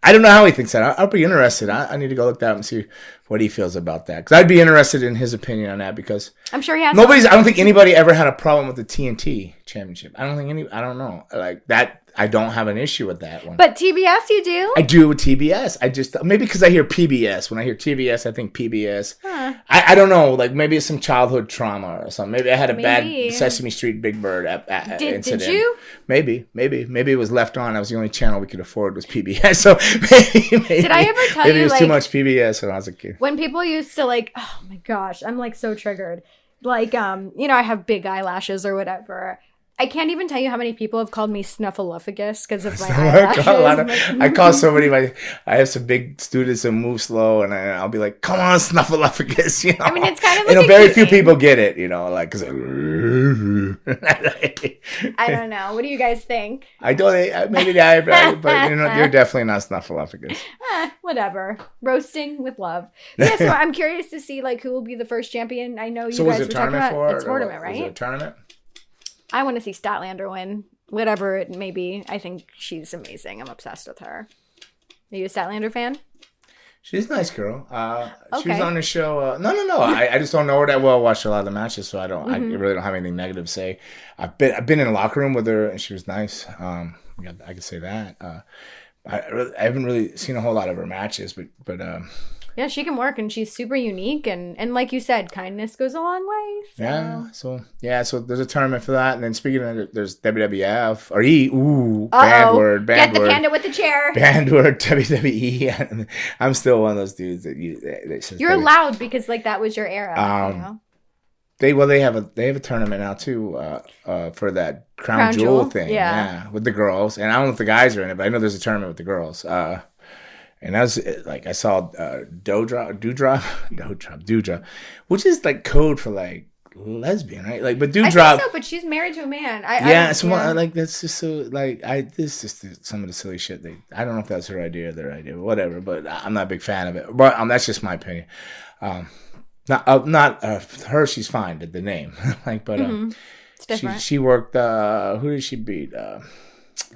I don't know how he thinks that. I'll be interested. I need to go look that up and see what he feels about that. Because I'd be interested in his opinion on that because I'm sure he has. I don't think anybody ever had a problem with the TNT championship. I don't know. Like that. I don't have an issue with that one. But TBS, you do? I do with TBS. I just, maybe because I hear PBS. When I hear TBS, I think PBS. Huh. I don't know. Like maybe it's some childhood trauma or something. Maybe I had a bad Sesame Street Big Bird incident. Did you? Maybe it was left on. That was the only channel we could afford was PBS. So maybe did I ever tell maybe you it was too much PBS when I was a kid. When people used to oh my gosh, I'm like so triggered. Like I have big eyelashes or whatever. I can't even tell you how many people have called me Snuffleupagus because of my eyelashes. I call somebody I have some big students that move slow, and I'll be like, "Come on, Snuffleupagus," you know. I mean, it's kind of like very few people get it, you know, like, cause I don't know. What do you guys think? I don't. Maybe but you know, you're definitely not Snuffleupagus. Whatever. Roasting with love. Yeah. So I'm curious to see like who will be the first champion. I know you guys were talking about a tournament, right? Was it a tournament? I want to see Statlander win, whatever it may be. I think she's amazing. I'm obsessed with her. Are you a Statlander fan? She's a nice girl. Okay. She was on the show. No. I just don't know her that well. I watched a lot of the matches, so I really don't have anything negative to say. I've been in the locker room with her, and she was nice. I could say that. I haven't really seen a whole lot of her matches, but yeah, she can work, and she's super unique, and like you said, kindness goes a long way. So. So there's a tournament for that, and then speaking of it, there's WWF or banned word. Get the panda with the chair. Banned word WWE. I'm still one of those dudes that you're allowed because like that was your era. You know? They have a tournament now too for that Crown Jewel thing. Yeah, with the girls, and I don't know if the guys are in it, but I know there's a tournament with the girls. And I was like, I saw Doudrop, which is like code for like lesbian, right? Like, but Doudrop. I think so, but she's married to a man. Like that's just so like this is just some of the silly shit. I don't know if that's her idea or their idea, but whatever. But I'm not a big fan of it. But that's just my opinion. Not her. She's fine. The name, like, but it's different. She worked. Who did she beat?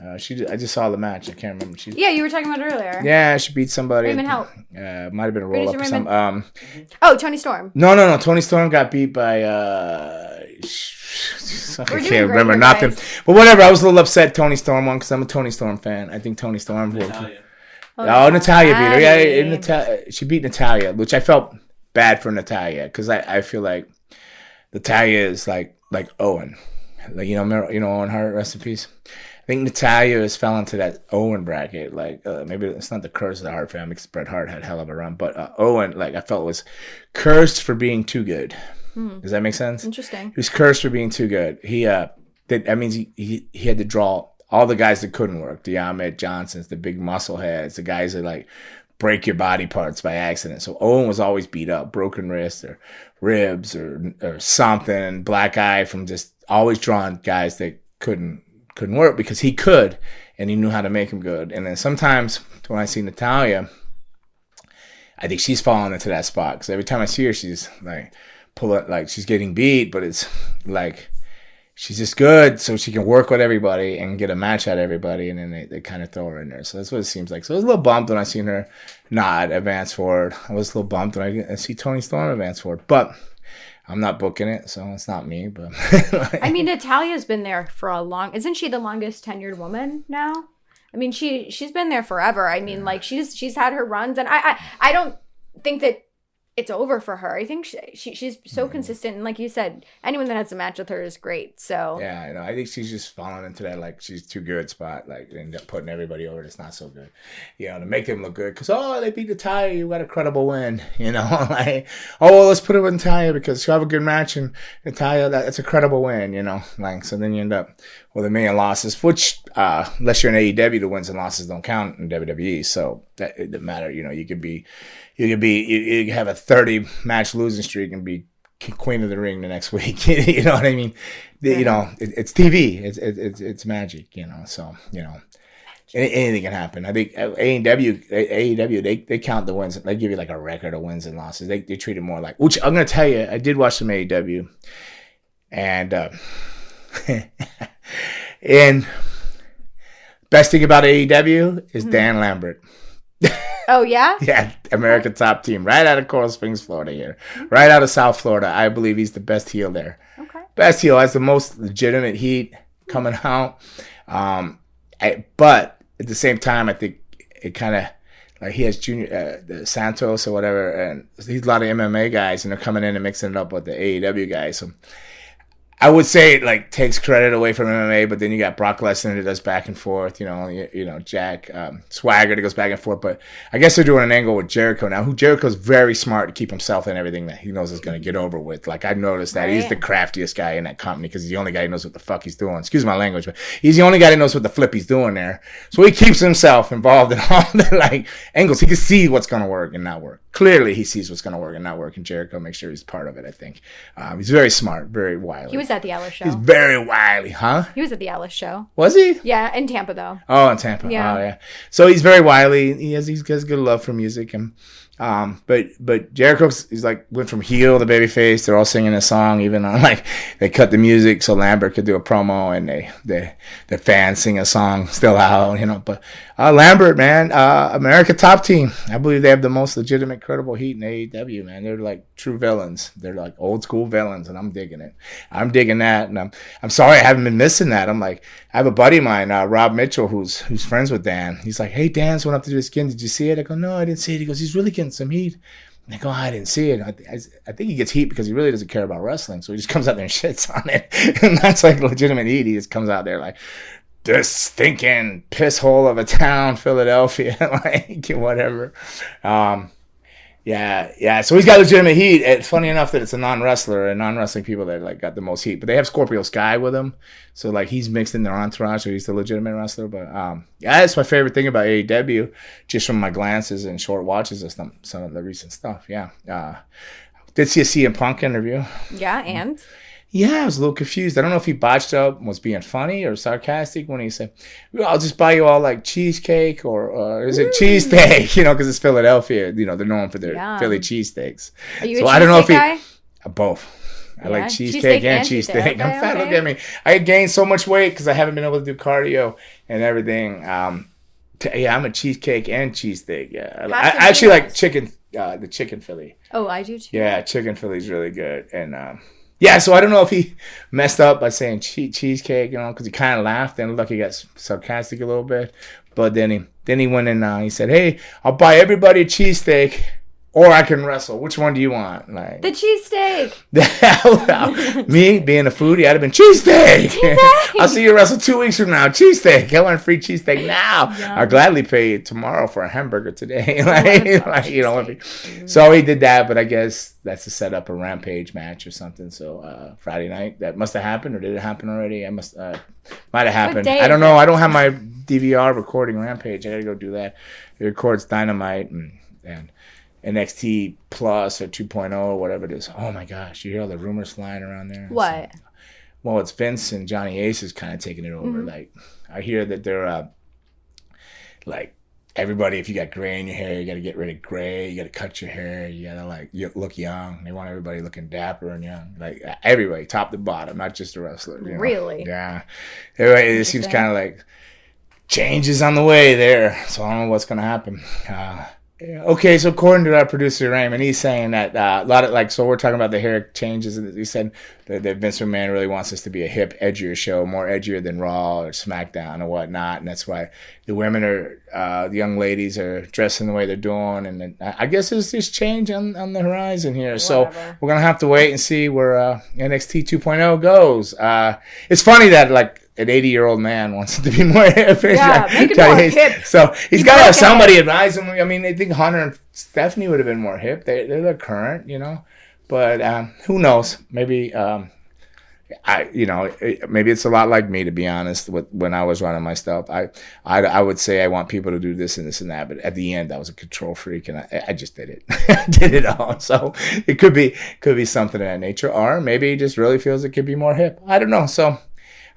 I just saw the match. I can't remember. You were talking about it earlier. Yeah, she beat somebody. Raymond help. Might have been a roll up or something. Tony Storm. No. Tony Storm got beat by. I can't remember nothing. But whatever. I was a little upset Tony Storm won because I'm a Tony Storm fan. I think Tony Storm. Natalia. Natalia beat her. Yeah, she beat Natalia, which I felt bad for Natalia because I feel like Natalia is like Owen, like you know Owen Hart, rest in peace. I think Natalia has fell into that Owen bracket. Like maybe it's not the curse of the Hart family because Bret Hart had hell of a run, but Owen, like I felt was cursed for being too good. Does that make sense? Interesting. He was cursed for being too good. That means he had to draw all the guys that couldn't work, the Ahmed Johnsons, the big muscle heads, the guys that like break your body parts by accident. So Owen was always beat up, broken wrist or ribs or something, black eye from just always drawing guys that couldn't work because he could and he knew how to make them good. And then sometimes when I see Natalia, I think she's falling into that spot because every time I see her, she's like she's getting beat, but it's like she's just good so she can work with everybody and get a match at everybody, and then they kind of throw her in there. So that's what it seems like. So I was a little bummed when I seen her not advance forward. I was a little bummed when I see Tony Storm advance forward, but I'm not booking it, so it's not me. But I mean, Natalia's been there for isn't she the longest tenured woman now? I mean, she's been there forever. I mean, like she's had her runs, and I don't think that it's over for her. I think she's so consistent, and like you said, anyone that has a match with her is great. So yeah, I know. I think she's just falling into that like she's too good spot, like end up putting everybody over that's not so good, to make them look good. Because they beat Natalia, you got a credible win, like let's put it with Natalia because she'll have a good match, and Natalia that's a credible win, like so then you end up with a million losses, which unless you're in AEW, the wins and losses don't count in WWE, so that it doesn't matter. You could have a 30 match losing streak and be queen of the ring the next week. You know what I mean? It's TV. It's magic. So anything can happen. I think AEW they count the wins. They give you like a record of wins and losses. They treat it more like. Which I'm gonna tell you, I did watch some AEW, and and best thing about AEW is Dan Lambert. Oh, yeah? Yeah, American Top Team. Right out of Coral Springs, Florida here. Right out of South Florida. I believe he's the best heel there. Okay. Best heel. Has the most legitimate heat coming out. But at the same time, I think it kind of, like he has Junior Santos or whatever, and he's a lot of MMA guys, and they're coming in and mixing it up with the AEW guys. So I would say it like takes credit away from MMA, but then you got Brock Lesnar that does back and forth, you know, Jack Swagger that goes back and forth. But I guess they're doing an angle with Jericho now. Jericho's very smart to keep himself in everything that he knows is going to get over with. Like I noticed that he's the craftiest guy in that company because he's the only guy who knows what the fuck he's doing. Excuse my language, but he's the only guy that knows what the flip he's doing there. So he keeps himself involved in all the like angles. He can see what's going to work and not work. Clearly, he sees what's going to work and not work, and Jericho makes sure he's part of it. I think he's very smart, very wily. He was at the Alice show. He's very wily, huh? He was at the Alice show. Was he? Yeah, in Tampa though. Oh, in Tampa. Yeah. Oh, yeah. So he's very wily. He has good love for music, and but he's like went from heel to babyface. They're all singing a song, even on like they cut the music so Lambert could do a promo, and the fans sing a song still out, you know. But Lambert, man, America top team. I believe they have the most legitimate, credible heat in AEW, man. They're like true villains. They're like old school villains, and I'm digging it. I'm digging that, and I'm sorry I haven't been missing that. I'm like, I have a buddy of mine, Rob Mitchell, who's friends with Dan. He's like, hey, Dan's went up to do his skin. Did you see it? I go, no, I didn't see it. He goes, he's really getting some heat. And I go, I didn't see it. I think he gets heat because he really doesn't care about wrestling. So he just comes out there and shits on it. And that's like legitimate heat. He just comes out there like, this stinking piss hole of a town, Philadelphia, like whatever. Yeah. So he's got legitimate heat. It's funny enough that it's a non-wrestler and non-wrestling people that like got the most heat. But they have Scorpio Sky with him, so like he's mixed in their entourage, so he's the legitimate wrestler. But yeah, that's my favorite thing about AEW, just from my glances and short watches of some of the recent stuff. Yeah. Did see a CM Punk interview. Yeah, and. Yeah, I was a little confused. I don't know if he botched up, was being funny or sarcastic when he said, I'll just buy you all like cheesecake or is it cheesesteak? You know, because it's Philadelphia. You know, they're known for their Philly cheesesteaks. Are you a cheesesteak guy? Both. I like cheesecake and cheesesteak. Okay, I'm fat. Look at me. I gained so much weight because I haven't been able to do cardio and everything. Yeah, I'm a cheesecake and cheesesteak. Yeah, I actually like chicken, the chicken Philly. Oh, I do too. Yeah, chicken Philly's really good. And yeah, so I don't know if he messed up by saying cheesecake, you know, because he kind of laughed and looked like he got sarcastic a little bit. But then he went in. He said, "Hey, I'll buy everybody a cheesesteak, or I can wrestle. Which one do you want?" Like the cheesesteak. Me being a foodie, I'd have been cheesesteak. I'll see you wrestle 2 weeks from now. Cheesesteak. I want a free cheesesteak now. I'll gladly pay you tomorrow for a hamburger today. You know. So he did that, but I guess that's to set up a Rampage match or something. So Friday night, that must have happened, or did it happen already? Might have happened. I don't know. I don't have my DVR recording Rampage. I gotta go do that. It records Dynamite and NXT Plus or 2.0 or whatever it is. Oh my gosh, you hear all the rumors flying around there? What? So, well, it's Vince and Johnny Ace is kind of taking it over. Mm-hmm. Like, I hear that they're like, everybody, if you got gray in your hair, you got to get rid of gray. You got to cut your hair. You got to like look young. They want everybody looking dapper and young. Like everybody, top to bottom, not just a wrestler. You know? Really? Yeah. Everybody, it seems kind of like changes on the way there. So I don't know what's gonna happen. Okay, so according to our producer Raymond, he's saying that a lot of so we're talking about the hair changes, and he said that Vince McMahon really wants us to be a hip, edgier show, more edgier than Raw or Smackdown or whatnot, and that's why the women the young ladies are dressing the way they're doing, and I guess there's this change on the horizon here. Whatever. So we're gonna have to wait and see where NXT 2.0 goes. It's funny that an 80-year-old man wants it to be more hip. Yeah, make it more hip. So he's got to have somebody advise him. I mean, I think Hunter and Stephanie would have been more hip. They're current, you know. But who knows? Maybe maybe it's a lot like me, to be honest. When I was running my stuff, I would say I want people to do this and this and that. But at the end, I was a control freak, and I just did it. I did it all. So it could be something of that nature, or maybe he just really feels it could be more hip. I don't know. So.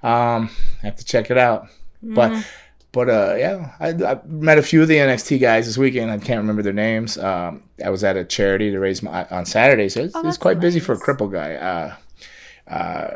I have to check it out. But yeah, I met a few of the NXT guys this weekend. I can't remember their names. I was at a charity to raise on Saturday, so it's quite busy for a crippled guy.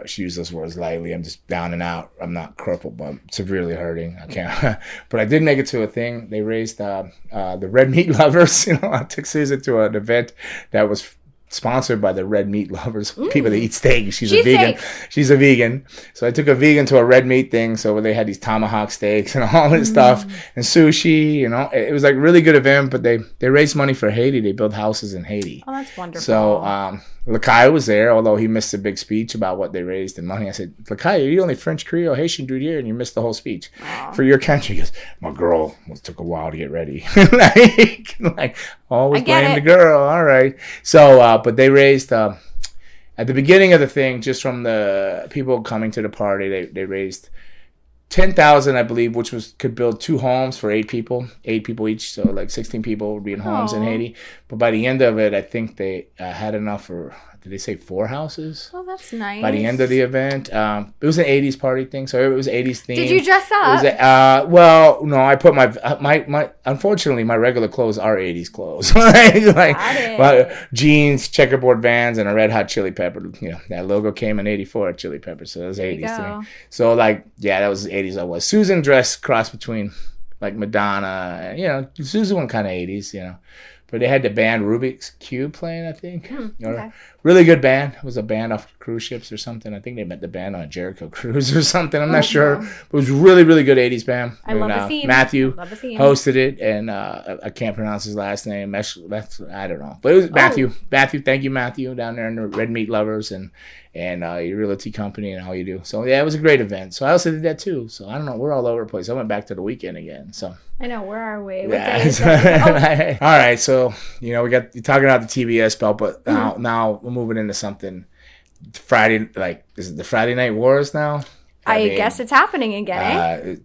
She used those words lightly. I'm just down and out. I'm not crippled, but severely hurting. I can't. But I did make it to a thing. They raised the red meat lovers. You know, I took Susan to an event that was sponsored by the red meat lovers, people that eat steak. She's a vegan. She's a vegan. So I took a vegan to a red meat thing. So they had these tomahawk steaks and all this stuff and sushi. You know, it was like a really good event. But they raised money for Haiti. They built houses in Haiti. Oh, that's wonderful. So Lakai was there, although he missed a big speech about what they raised in money. I said, Lakai, you're the only French Creole Haitian dude here, and you missed the whole speech for your country. He goes, my girl took a while to get ready. like always blame the girl. All right. So, but they raised at the beginning of the thing, just from the people coming to the party, they raised 10,000, I believe, which could build 2 homes for 8 people each. So like 16 people would be in homes in Haiti. But by the end of it, I think they had enough for, did they say 4 houses? Oh, that's nice. By the end of the event, it was an 80s party thing, so it was 80s themed. Did you dress up? Well, no, I put my unfortunately my regular clothes are 80s clothes, like jeans, checkerboard Vans, and a Red Hot Chili Pepper. You know, that logo came in '84 at Chili Pepper, so it was 80s to me. So like, yeah, that was 80s. I was. Susan dressed cross between like Madonna, you know. Susan went kind of 80s, you know. But they had the band Rubik's Cube playing, I think. Okay. Really good band. It was a band off cruise ships or something. I think they met the band on a Jericho cruise or something. I'm not sure. But it was really, really good 80s band. I love the theme. Matthew hosted it, and I can't pronounce his last name. That's I don't know. But it was Matthew. Matthew, thank you, Matthew, down there in the Red Meat Lovers and your realty company and all you do. So, yeah, it was a great event. So I also did that, too. So, I don't know. We're all over the place. I went back to the weekend again. So I know. Where are we? Yeah. All right. So, you know, you're talking about the TBS belt, but now we're moving into something Friday. Like, is it the Friday Night Wars now? I mean, guess it's happening again, eh?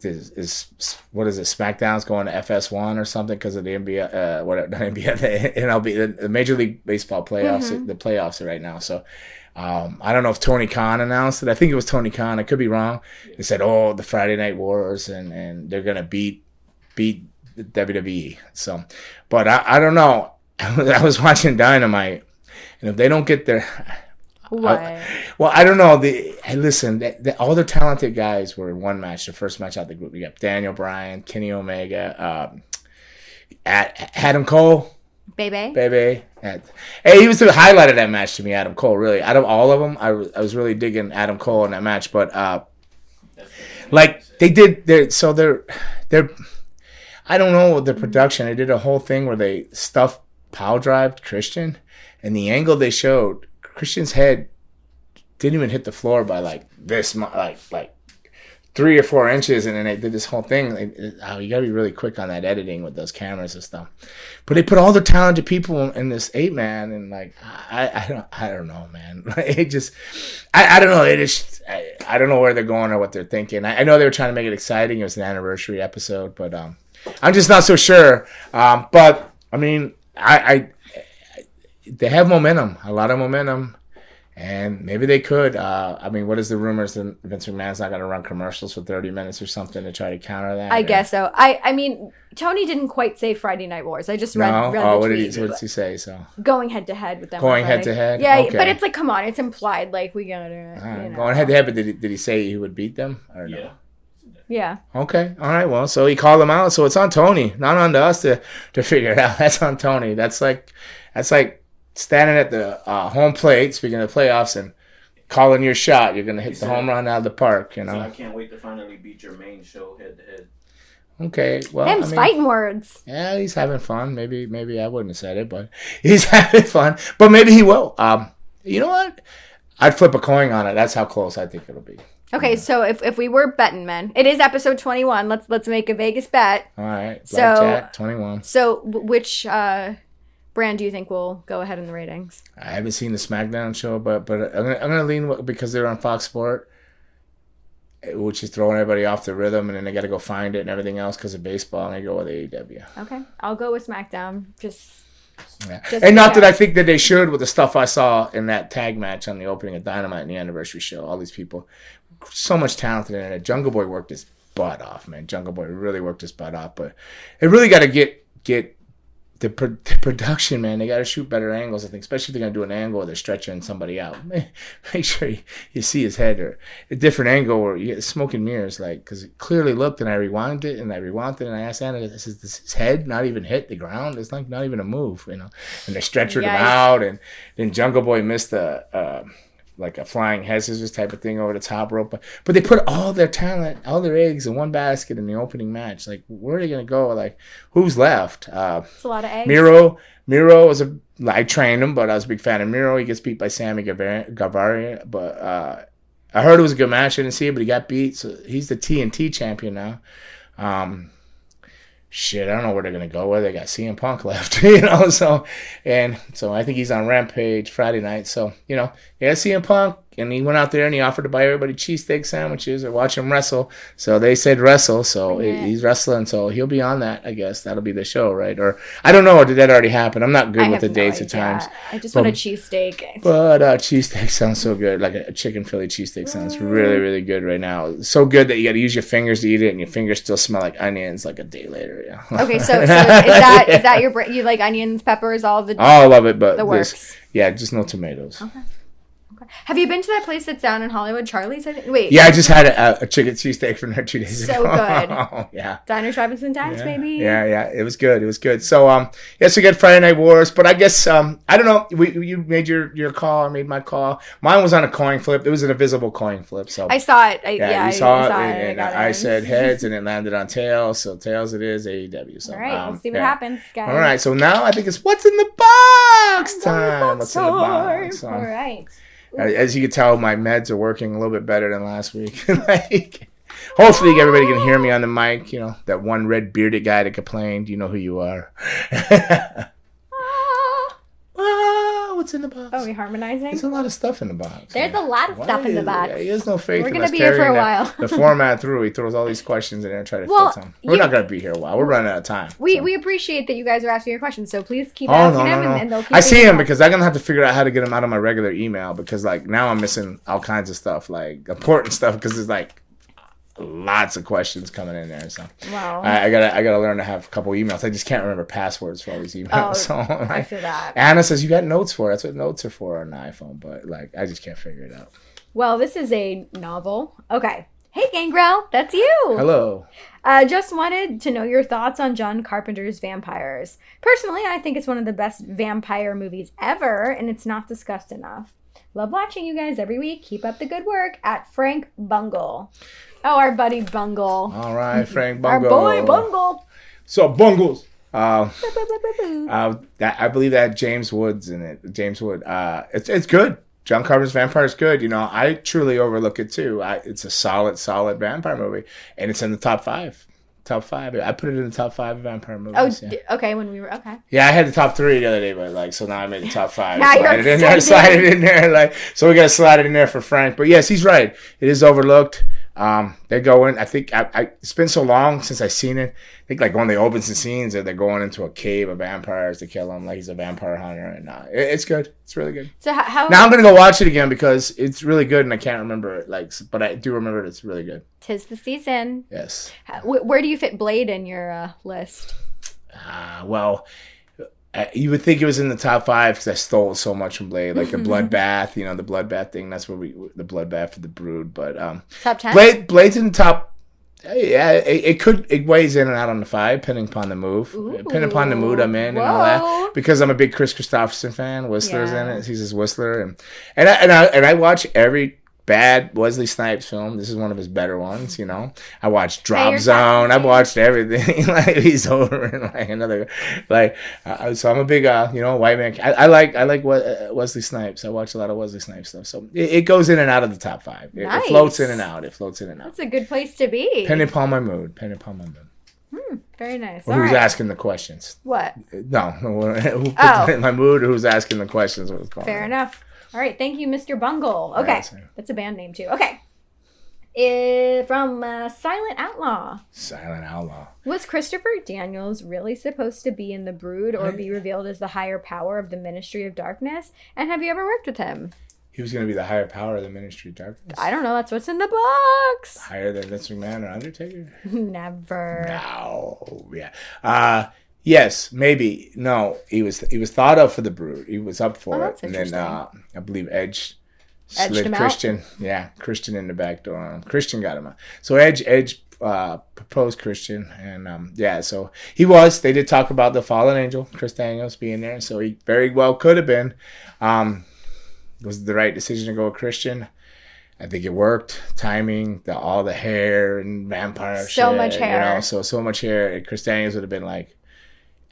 What is it? SmackDown's going to FS1 or something because of the NBA, not NBA, the MLB, the Major League Baseball playoffs. The playoffs are right now. So, I don't know if Tony Khan announced it. I think it was Tony Khan. I could be wrong. They said, "Oh, the Friday Night Wars, and they're gonna beat the WWE." So, but I don't know. I was watching Dynamite, and if they don't get their I don't know. Listen, all the talented guys were in one match. The first match out the group, we got Daniel Bryan, Kenny Omega, Adam Cole. Bebe. Hey, he was the highlight of that match to me, Adam Cole, really. Out of all of them, I was really digging Adam Cole in that match. But, like, they're I don't know, the production. They did a whole thing where they stuffed power drived Christian, and the angle they showed, Christian's head didn't even hit the floor by, like, this, like 3 or 4 inches, and then they did this whole thing. You gotta be really quick on that editing with those cameras and stuff. But they put all the talented people in this 8-man, and like I don't know, man. It just I don't know. I don't know where they're going or what they're thinking. I know they were trying to make it exciting. It was an anniversary episode, but I'm just not so sure. But I mean, they have momentum, a lot of momentum. And maybe they could. I mean, what is the rumors that Vince McMahon's not going to run commercials for 30 minutes or something to try to counter that? I guess so. I mean, Tony didn't quite say Friday Night Wars. I just read the what tweet. What did he say? So going head to head with them. Going head to head? Yeah, okay. But it's like, come on, it's implied. Like, we got to. Going head to head, but did he say he would beat them? Or no? Yeah. Okay. All right. Well, so he called them out. So it's on Tony, not on us to figure it out. That's on Tony. That's like standing at the home plate, speaking of the playoffs, and calling your shot. You're going to hit the home run out of the park, you know. So I can't wait to finally beat your main show head to head. Okay, well, Them's fighting words. Yeah, he's having fun. Maybe I wouldn't have said it, but he's having fun. But maybe he will. You know what? I'd flip a coin on it. That's how close I think it'll be. Okay, so if we were betting men, it is episode 21. Let's make a Vegas bet. All right, Blackjack 21. So which brand do you think will go ahead in the ratings? I haven't seen the Smackdown show, but I'm gonna lean because they're on Fox Sport, which is throwing everybody off the rhythm, and then they got to go find it and everything else because of baseball, and I go with AEW. Okay, I'll go with Smackdown. And not that I think that they should with the stuff I saw in that tag match on the opening of Dynamite and the anniversary show. All these people, so much talent in it. Jungle Boy worked his butt off, man. Jungle Boy really worked his butt off, but it really got to get the production, man, they got to shoot better angles, I think, especially if they're going to do an angle where they're stretching somebody out. Make sure you see his head, or a different angle where you get smoke and mirrors, like, because it clearly looked, and I rewound it, and I asked Anna, I said, does his head not even hit the ground? It's like not even a move, you know? And they stretchered him out, and then Jungle Boy missed like a flying head scissors type of thing over the top rope. But they put all their talent, all their eggs in one basket in the opening match. Like, where are they going to go? Like, who's left? It's a lot of eggs. Miro was I trained him, but I was a big fan of Miro. He gets beat by Sammy Guevara. But I heard it was a good match. I didn't see it, but he got beat. So he's the TNT champion now. Shit, I don't know where they're going to go. Where they got CM Punk left, you know? So I think he's on Rampage Friday night. So, you know, yeah, CM Punk, and he went out there and he offered to buy everybody cheesesteak sandwiches or watch him wrestle. So they said wrestle, so he's wrestling. So he'll be on that, I guess. That'll be the show, right? Or I don't know, or did that already happen? I'm not good with the dates at times. I just want a cheesesteak. But cheesesteak sounds so good. Like a chicken Philly cheesesteak sounds really, really good right now. So good that you got to use your fingers to eat it, and your fingers still smell like onions like a day later. Yeah. Okay, so is that your you like onions, peppers, all of it, but the works? Just no tomatoes. Okay. Have you been to that place that's down in Hollywood, Charlie's? Wait. Yeah, I just had a chicken cheesesteak from there 2 days ago. So good. Oh, yeah. Diners, Drive-ins, and Dimes, maybe? Yeah. It was good. So, so we got Friday Night Wars. But I guess, I don't know. You made your call. I made my call. Mine was on a coin flip. It was an invisible coin flip. So I saw it. You saw it. And I said heads, and it landed on tails. So tails it is, AEW. So, all right. We'll see what happens, guys. All right. So now I think it's What's in the Box time. What's in the box? All right. As you can tell, my meds are working a little bit better than last week. Like, hopefully everybody can hear me on the mic. You know, that one red bearded guy that complained. You know who you are. What's in the box? Oh, we harmonizing? There's a lot of stuff in the box. There's a lot of stuff in the box. Yeah, he has no faith. We're going to be here for a while. The format through. He throws all these questions in there and try to fit them. We're not going to be here a while. We're running out of time. We appreciate that you guys are asking your questions, so please keep asking them, and they'll keep I see him because I'm going to have to figure out how to get them out of my regular email, because like now I'm missing all kinds of stuff, like important stuff, because there's like lots of questions coming in there. So wow. I gotta learn to have a couple emails. I just can't remember passwords for all these emails. Oh, so I feel that. Anna says you got notes for it. That's what notes are for on an iPhone, but like I just can't figure it out. Well, this is a novel. Okay. Hey, Gangrel, that's you. Hello. Just wanted to know your thoughts on John Carpenter's Vampires. Personally, I think it's one of the best vampire movies ever, and it's not discussed enough. Love watching you guys every week. Keep up the good work. At Frank Bungle. Oh, our buddy Bungle. All right, Frank Bungle. Our boy Bungle. So, Bungles. I believe that James Wood's in it. James Wood. It's good. John Carpenter's Vampire is good. You know, I truly overlook it too. It's a solid vampire movie, and it's in the top 5. Top 5. I put it in the top 5 vampire movies. Oh, okay. When we were okay. Yeah, I had the top 3 the other day, but like, so now I made the top 5. Now slide it in there, like, so we gotta slide it in there for Frank. But yes, he's right. It is overlooked. They're going. I think it's been so long since I've seen it. I think like when they opens the scenes, they're going into a cave of vampires to kill him. Like he's a vampire hunter, and it's good. It's really good. So how? Now I'm gonna go watch it again because it's really good, and I can't remember it. Like, but I do remember it's really good. 'Tis the season. Yes. Where do you fit Blade in your list? Well. You would think it was in the top 5 because I stole so much from Blade, like the bloodbath, you know, the bloodbath thing. That's where the bloodbath for the Brood. But top 10. Blade's in the top. Yeah, it weighs in and out on the 5, depending upon the move, depending upon the mood I'm in, and all that. Because I'm a big Chris Christopherson fan. Whistler's in it. He's his Whistler, and I watch every bad Wesley Snipes film. This is one of his better ones, you know. I watched Drop Zone. I've watched everything. Like he's over in like another, like so I'm a big white man. I like Wesley Snipes. I watch a lot of Wesley Snipes stuff. So it goes in and out of the top 5. It floats in and out. That's a good place to be. Depending upon my mood. Very nice. Well, who's asking the questions? What? No. Who put in my mood or who's asking the questions? Fair enough. All right, thank you, Mr. Bungle. Okay, that's a band name too. Okay, from Silent Outlaw. Silent Outlaw. Was Christopher Daniels really supposed to be in the Brood or be revealed as the higher power of the Ministry of Darkness? And have you ever worked with him? He was going to be the higher power of the Ministry of Darkness? I don't know. That's what's in the box. Higher than Vince McMahon or Undertaker? Never. No. Yeah. Yes, maybe. No, he was thought of for the Brood. He was up for it, and then I believe Edge slid Christian. Out? Yeah, Christian in the back door. Christian got him out. So Edge proposed Christian, and so he was. They did talk about the fallen angel, Chris Daniels, being there, so he very well could have been. Was it the right decision to go with Christian? I think it worked. Timing, all the hair and vampire so much hair. So much hair. Chris Daniels would have been like,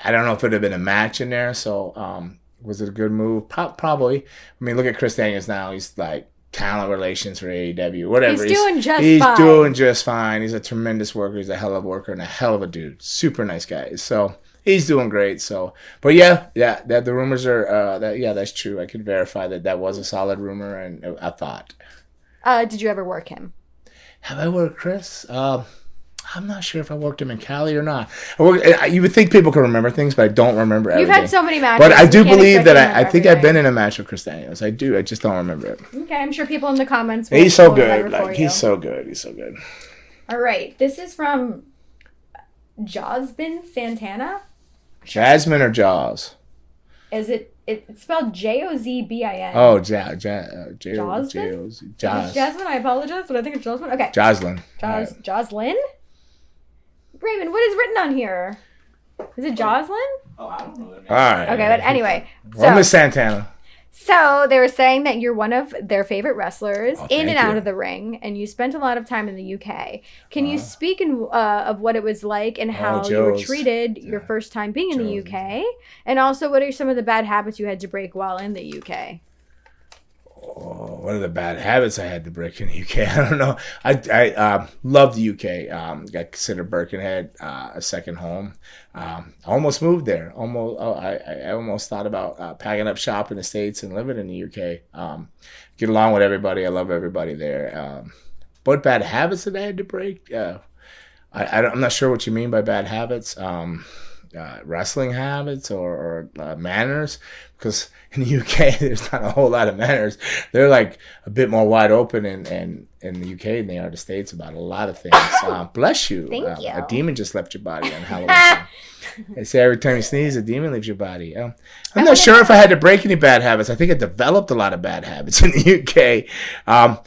I don't know if it would have been a match in there. So was it a good move? Probably. I mean, look at Chris Daniels now. He's like talent relations for AEW, whatever. He's doing just fine. He's doing just fine. He's a tremendous worker. He's a hell of a worker and a hell of a dude. Super nice guy. So he's doing great. So, but that the rumors are that's true. I could verify that was a solid rumor, and I thought. Did you ever work him? Have I worked Chris? I'm not sure if I worked him in Cali or not. You would think people can remember things, but I don't remember everything. You've had so many matches. But I do believe that I think I've been in a match with Chris Daniels. I do. I just don't remember it. Okay, I'm sure people in the comments will. He's so good. He's so good. He's so good. All right. This is from Jasmine Santana. Jasmine or Jaws? Is it? It's spelled Jozbin. Oh, Jasmine? Jasmine. Jasmine, I apologize, but I think it's Jasmine. Okay. Jocelyn. Jocelyn? Raymond, what is written on here? Is it Jocelyn? Oh, I don't know. All right. Okay, but anyway. Well, Miss Santana. So they were saying that you're one of their favorite wrestlers in and out of the ring, and you spent a lot of time in the UK. Can you speak of what it was like and how you were treated your first time being in the UK? And also, what are some of the bad habits you had to break while in the UK? Oh, what are the bad habits I had to break in the UK? I don't know. I love the UK. I consider Birkenhead a second home. I almost moved there. I almost thought about packing up shop in the States and living in the UK. Get along with everybody. I love everybody there. What bad habits did I had to break? I'm not sure what you mean by bad habits. Wrestling habits or manners, because in the UK there's not a whole lot of manners. They're like a bit more wide open in the UK than they are the States about a lot of things. Bless you. Thank you. A demon just left your body on Halloween. They say every time you sneeze, a demon leaves your body. I'm not sure if I had to break any bad habits. I think I developed a lot of bad habits in the UK.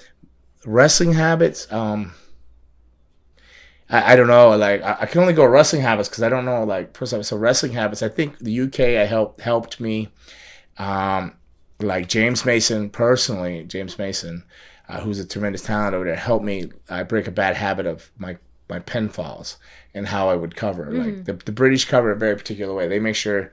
Wrestling habits. I don't know. Like I can only go wrestling habits because I don't know. Like personally, so wrestling habits. I think the UK helped me. Like James Mason personally, who's a tremendous talent over there, helped me. I break a bad habit of my pinfalls and how I would cover. Like the British cover a very particular way. They make sure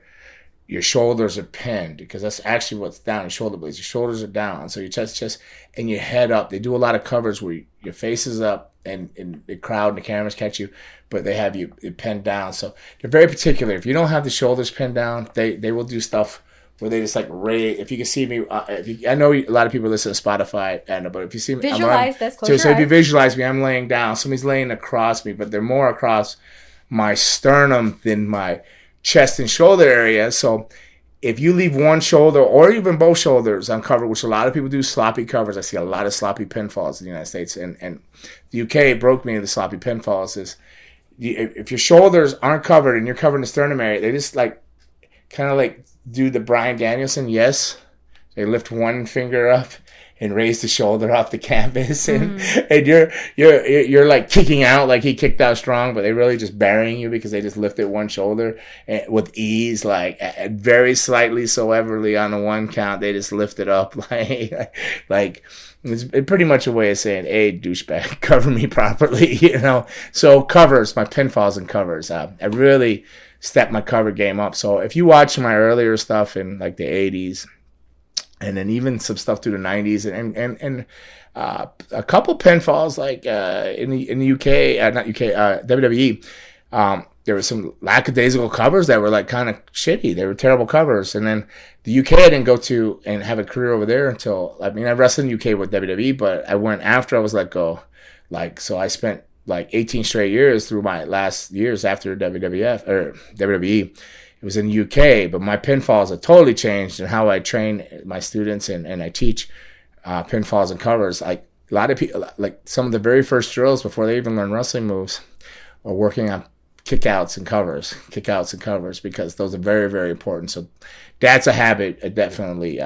your shoulders are pinned because that's actually what's down your shoulder blades. Your shoulders are down, so your chest, and your head up. They do a lot of covers where your face is up and the crowd and the cameras catch you, but they have you pinned down. So they're very particular. If you don't have the shoulders pinned down, they will do stuff where they just like raise. If you can see me, I know a lot of people listen to Spotify, but if you see me, visualize this. So if you visualize me, I'm laying down. Somebody's laying across me, but they're more across my sternum than my chest and shoulder area. So if you leave one shoulder or even both shoulders uncovered, which a lot of people do sloppy covers, I see a lot of sloppy pinfalls in the United States, and the UK broke me into the sloppy pinfalls. Is if your shoulders aren't covered and you're covering the sternum area, they just like kind of like do the Bryan Danielson. Yes, they lift one finger up and raise the shoulder off the canvas, and you're like kicking out like he kicked out strong, but they really just burying you because they just lifted one shoulder with ease, like very slightly so everly on the one count. They just lift it up like it's pretty much a way of saying, "Hey, douchebag, cover me properly," you know. So covers, my pinfalls and covers. I really stepped my cover game up. So if you watch my earlier stuff in like the 80s. And then even some stuff through the 90s and a couple pinfalls like in the UK, not UK, WWE. There were some lackadaisical covers that were like kind of shitty. They were terrible covers. And then the UK I didn't go to and have a career over there until, I wrestled in the UK with WWE, but I went after I was let go. So I spent like 18 straight years through my last years after WWF or WWE. It was in the UK, but my pinfalls have totally changed and how I train my students and I teach pinfalls and covers. Like a lot of people, like some of the very first drills before they even learn wrestling moves, are working on kickouts and covers, because those are very, very important. So that's a habit. I definitely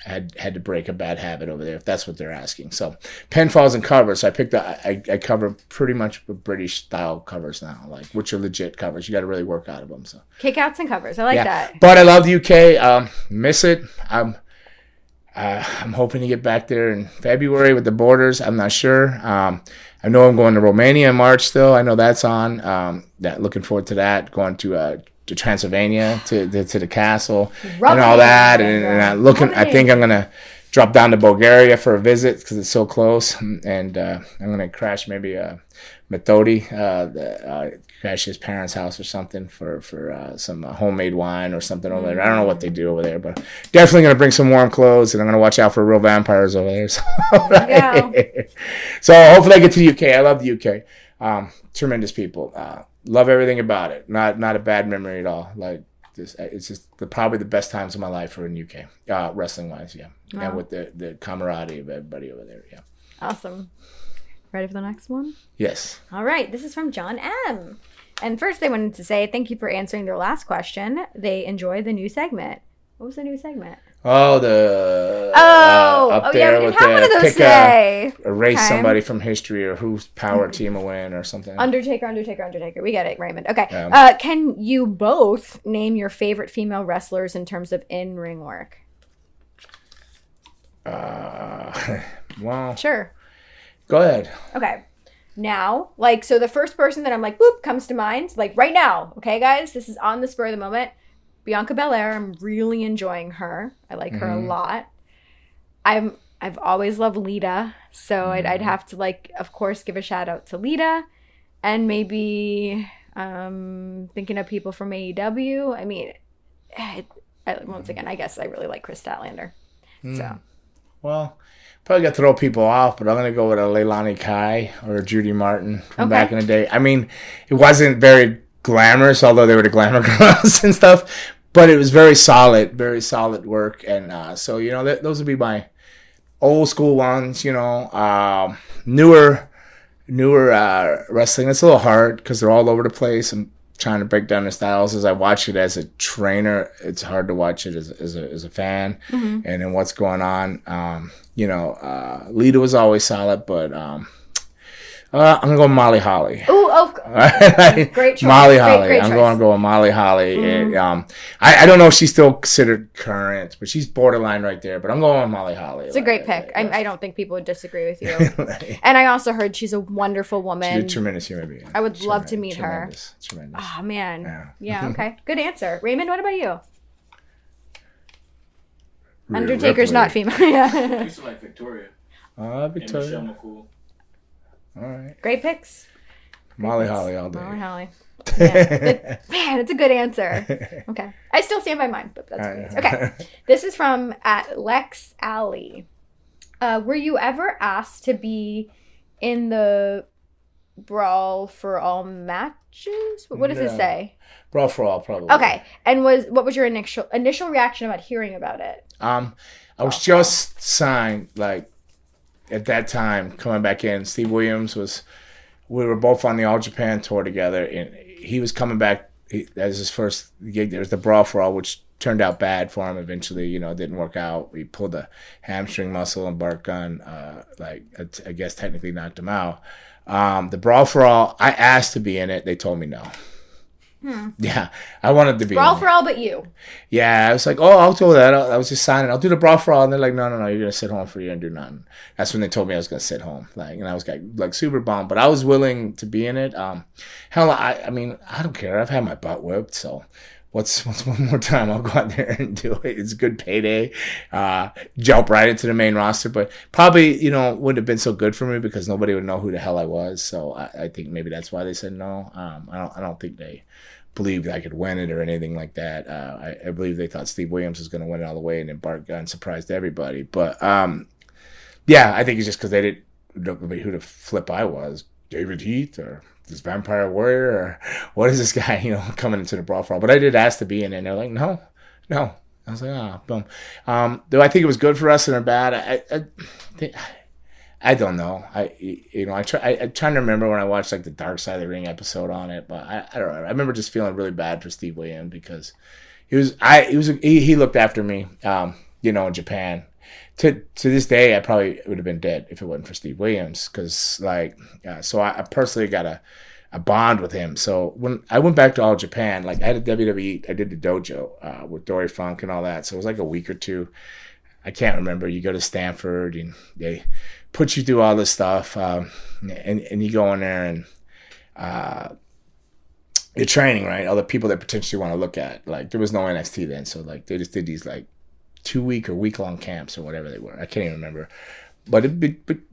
had to break a bad habit over there, if that's what they're asking. So pinfalls and covers. So I cover pretty much British style covers now, like, which are legit covers. You got to really work out of them. So kickouts and covers. I like that. But I love the UK. Miss it. I'm hoping to get back there in February with the borders. I'm not sure. I know I'm going to Romania in March still. I know that's on. Looking forward to that. Going to Transylvania to the castle and all that. And I think I'm going to drop down to Bulgaria for a visit because it's so close. And I'm going to crash maybe Methodi, crash his parents' house or something for some homemade wine or something over there. I don't know what they do over there, but definitely going to bring some warm clothes, and I'm going to watch out for real vampires over there. So, so hopefully I get to the UK. I love the UK. Tremendous people. Love everything about it. Not a bad memory at all. Like this, it's just probably the best times of my life are in UK, wrestling wise. Yeah, wow. And with the camaraderie of everybody over there. Yeah. Awesome. Ready for the next one? Yes. All right. This is from John M. And first, they wanted to say thank you for answering their last question. They enjoy the new segment. What was the new segment? Oh, up there with the erase somebody from history or whose power team will win or something. Undertaker. We get it, Raymond. Okay. Can you both name your favorite female wrestlers in terms of in-ring work? Well. Sure. Go ahead. Okay. Now, so the first person that I'm like, boop, comes to mind, right now. Okay, guys? This is on the spur of the moment. Bianca Belair, I'm really enjoying her. I like her a lot. I've always loved Lita, so I'd have to of course, give a shout out to Lita, and maybe thinking of people from AEW. I mean, once again, I guess I really like Chris Statlander. So, well, probably got to throw people off, but I'm gonna go with a Leilani Kai or a Judy Martin from back in the day. I mean, it wasn't very glamorous, although they were the glamour girls and stuff, but it was very solid work. And so those would be my old school ones. Newer wrestling, it's a little hard because they're all over the place. I'm trying to break down the styles as I watch it as a trainer. It's hard to watch it as a fan, and then what's going on. Lita was always solid, but I'm gonna go with Molly Holly. Ooh, great choice. Molly Holly. Great I'm going to go with Molly Holly. And, I don't know if she's still considered current, but she's borderline right there. But I'm going with Molly Holly. It's a great pick. I don't think people would disagree with you. And I also heard she's a wonderful woman. She's a tremendous human being. I would love to meet her. Tremendous. Oh man. Yeah. Okay. Good answer, Raymond. What about you? Undertaker's not female. Yeah. I used to like Victoria. Victoria. And Michelle McCool. All right. Great picks. Molly Holly all day. Molly Holly. Yeah. Man, it's a good answer. Okay. I still stand by mine, but that's good. Okay. This is from Lex Alley. Were you ever asked to be in the Brawl for All matches? What does it say? Brawl for All, probably. Okay. And what was your initial reaction about hearing about it? I was just signed, at that time, coming back in. Steve Williams we were both on the All Japan tour together, and he was coming back as his first gig. There was the Brawl for All, which turned out bad for him eventually. It didn't work out. He pulled a hamstring muscle and Bart Gunn, I guess technically knocked him out. The Brawl for All, I asked to be in it. They told me no. Yeah, I wanted to be Brawl for All, but you. Yeah, I was like, I'll do that. I was just signing. I'll do the Brawl for All, and they're like, no, you're gonna sit home for a year and do nothing. That's when they told me I was gonna sit home. And I was super bummed, but I was willing to be in it. Hell, I mean, I don't care. I've had my butt whipped, so what's one more time? I'll go out there and do it. It's a good payday. Jump right into the main roster, but probably wouldn't have been so good for me because nobody would know who the hell I was. So I think maybe that's why they said no. I don't think they believed I could win it or anything like that. I believe they thought Steve Williams was going to win it all the way, and then Bart Gunn surprised everybody. But yeah, I think it's just because they didn't know who the flip I was. David Heath or this Vampire Warrior or what is this guy, coming into the Brawl for All. But I did ask to be in it, and they're like, no. I was like, boom. Do I think it was good for us or bad? I don't know. I'm trying to remember when I watched like the Dark Side of the Ring episode on it, but I don't know. I remember just feeling really bad for Steve Williams because he looked after me, in Japan. To this day, I probably would have been dead if it wasn't for Steve Williams, because so I personally got a bond with him. So when I went back to All Japan, like I had a WWE, I did the dojo with Dory Funk and all that. So it was like a week or two. I can't remember. You go to Stanford and they put you through all this stuff, and you go in there and you're training, right? All the people that potentially want to look at. Like there was no NXT then, so like they just did these like 2-week or week-long camps or whatever they were. I can't even remember. But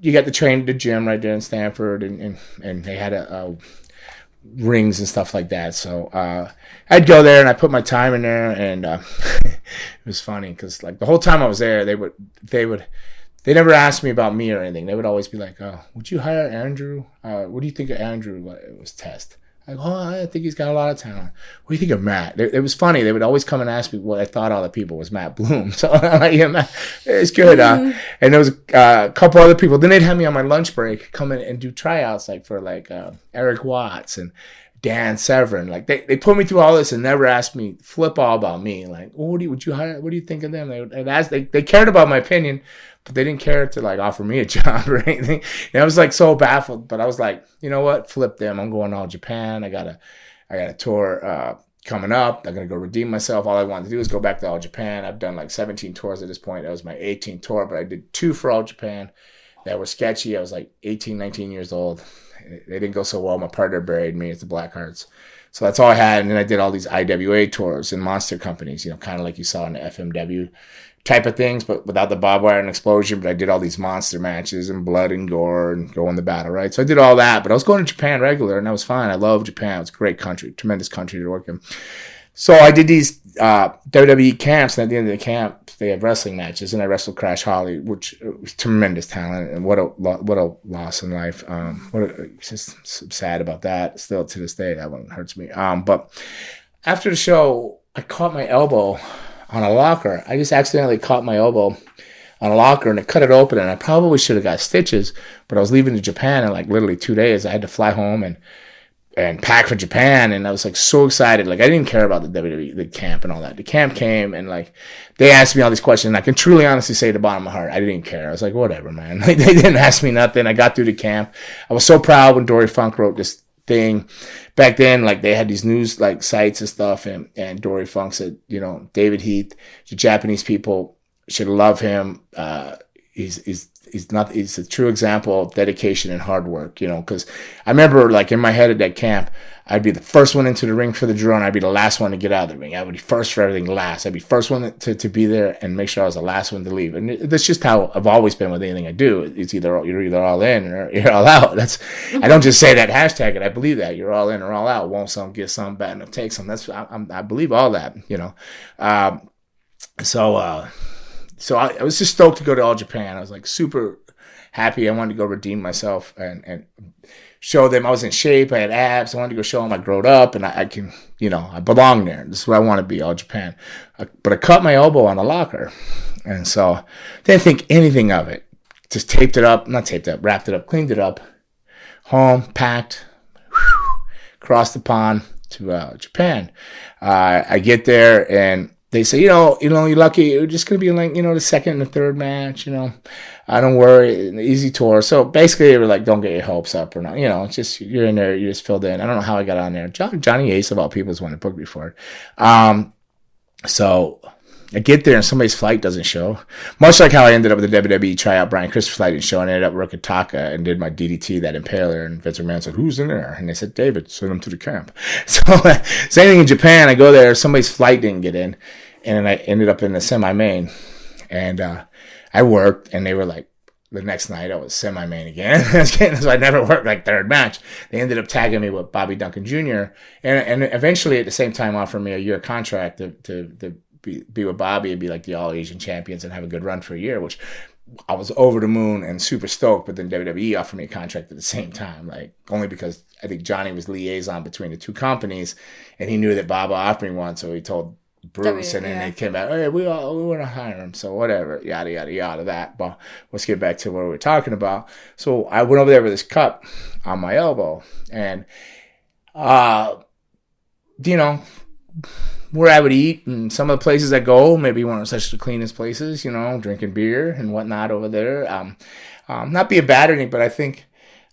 you got to train at the gym right there in Stanford, and they had rings and stuff like that. So I'd go there and I put my time in there, and it was funny because like the whole time I was there, they never asked me about me or anything. They would always be like, "Oh, would you hire Andrew? What do you think of Andrew?" It was Test. Like, oh, I think he's got a lot of talent. What do you think of Matt? It was funny. They would always come and ask me what I thought all the people was Matt Bloom. So I'm like, yeah, Matt, it's good. And there was a couple other people. Then they'd have me on my lunch break come in and do tryouts for Eric Watts and Dan Severn. Like they put me through all this and never asked me flip all about me. Like, oh, would you hire? What do you think of them? They cared about my opinion, but they didn't care to like offer me a job or anything. And I was like so baffled, but I was like, you know what? Flip them. I'm going All Japan. I got a tour coming up. I'm gonna go redeem myself. All I wanted to do is go back to All Japan. I've done like 17 tours at this point. That was my 18th tour, but I did 2 for All Japan that were sketchy. I was like 18, 19 years old. They didn't go so well. My partner buried me at the Blackhearts. So that's all I had. And then I did all these IWA tours and monster companies, kind of like you saw in the FMW type of things, but without the barbed wire and explosion. But I did all these monster matches and blood and gore and go in the battle, right? So I did all that, but I was going to Japan regular, and that was fine. I love Japan. It's a great country, tremendous country to work in. So I did these WWE camps, and at the end of the camp, they had wrestling matches, and I wrestled Crash Holly, which was tremendous talent, and what a loss in life. Just sad about that. Still to this day, that one hurts me. But after the show, I caught my elbow on a locker. I just accidentally caught my elbow on a locker, and it cut it open, and I probably should have got stitches, but I was leaving to Japan in like literally 2 days. I had to fly home and pack for Japan, and I was like so excited. Like I didn't care about the WWE, the camp and all that. The camp came, and like they asked me all these questions, and I can truly honestly say at the bottom of my heart, I didn't care. I was like, whatever, man. Like, they didn't ask me nothing. I got through the camp. I was so proud when Dory Funk wrote this thing. Back then, like they had these news like sites and stuff, and Dory Funk said, David Heath, the Japanese people should love him. He's a true example of dedication and hard work, because I remember like in my head at that camp, I'd be the first one into the ring for the drill, and I'd be the last one to get out of the ring. I would be first for everything, last. I'd be first one to be there and make sure I was the last one to leave. And that's just how I've always been with anything I do. It's you're either all in or you're all out. I don't just say that, hashtag it. I believe that you're all in or all out. Want some, get some, bad enough, take some. I believe all that, So I was just stoked to go to All Japan. I was like super happy. I wanted to go redeem myself and show them I was in shape. I had abs. I wanted to go show them I growed up and I can, I belong there. This is where I want to be, All Japan. But I cut my elbow on a locker. And so didn't think anything of it. Just wrapped it up, cleaned it up, home, packed, crossed the pond to Japan. I get there and they say, you're lucky. You're just going to be in like, the second and the third match, I don't worry, an easy tour. So basically they were like, don't get your hopes up or not. It's just, you're in there, you just filled in. I don't know how I got on there. Johnny Ace of all people is one that booked me for it. So I get there and somebody's flight doesn't show. Much like how I ended up with the WWE tryout, Brian Christopher's flight didn't show, and I ended up working Taka and did my DDT, that Impaler, and Vince McMahon said, who's in there? And they said, David, send him to the camp. So same thing in Japan. I go there, somebody's flight didn't get in, and then I ended up in the semi-main. And I worked, and they were like, the next night I was semi-main again. So I never worked like third match. They ended up tagging me with Bobby Duncan Jr. And eventually at the same time offered me a year contract to be with Bobby and be like the All Asian champions and have a good run for a year, which I was over the moon and super stoked. But then WWE offered me a contract at the same time, like only because I think Johnny was liaison between the two companies, and he knew that Bob offered me one, so he told Bruce, and then they came back. Hey, we want to hire him, so whatever, yada yada yada. That, but let's get back to what we were talking about. So I went over there with this cup on my elbow, and you know, where I would eat, and some of the places I go maybe weren't such the cleanest places. You know, drinking beer and whatnot over there. Not being bad or anything, but I think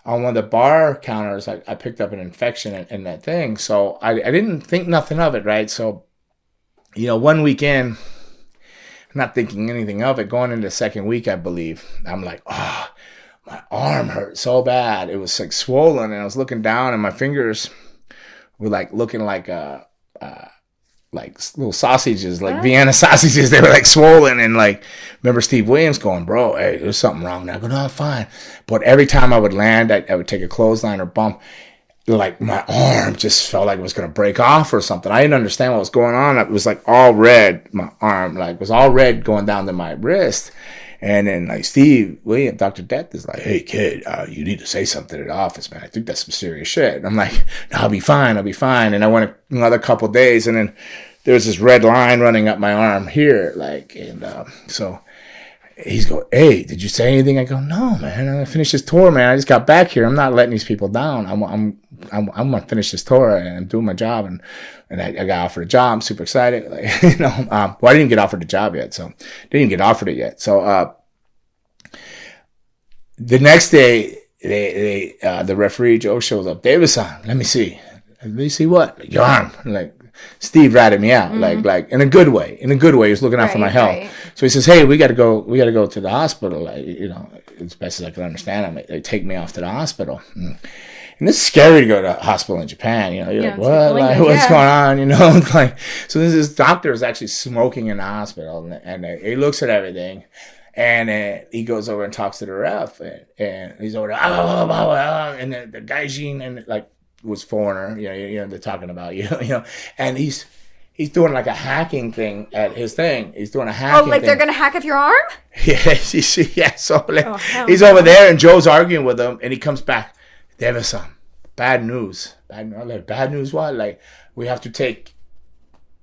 on one of the bar counters, I picked up an infection in that thing. So I didn't think nothing of it, right? So, you know, one weekend, I'm not thinking anything of it. Going into the second week, I believe, I'm like, oh, my arm hurt so bad. It was like swollen, and I was looking down, and my fingers were like looking like little sausages, like Vienna sausages. They were like swollen, and like, remember Steve Williams going, bro, hey, there's something wrong there. I go, no, I'm fine. But every time I would land, I would take a clothesline or bump, like my arm just felt like it was going to break off or something. I didn't understand what was going on. It was like all red. My arm like was all red going down to my wrist. And then like Steve Williams, Dr. Death is like, hey kid, you need to say something at the office, man. I think that's some serious shit. And I'm like, no, I'll be fine. And I went another couple of days, and then there was this red line running up my arm here, like, and so he's going, hey, did you say anything? I go, no, man. I finished this tour, man. I just got back here. I'm not letting these people down. I'm gonna finish this tour, and I'm doing my job, and I got offered a job. I'm super excited. Like, you know, well, I didn't get offered a job yet, so didn't even get offered it yet. So the next day, the referee Joe shows up. Davison, let me see what your arm. Like, Steve ratted me out, like in a good way. He was looking out for my health. Right. So he says, hey, we got to go to the hospital. Like, you know, as best as I can understand it, they take me off to the hospital. And it's scary to go to a hospital in Japan. You know, you're like, what? Like, what's going on? You know, it's like, so this doctor is actually smoking in the hospital, and he looks at everything, and he goes over and talks to the ref, and he's over there, and the gaijin, and like, was foreigner, you know, they're talking about, you know, and he's doing like a hacking thing at his thing. He's doing a hacking thing. Oh, like they're going to hack up your arm? Yes, yeah. So like, he's over there, and Joe's arguing with him, and he comes back. Davison, bad news. Like, bad news what? Like, we have to take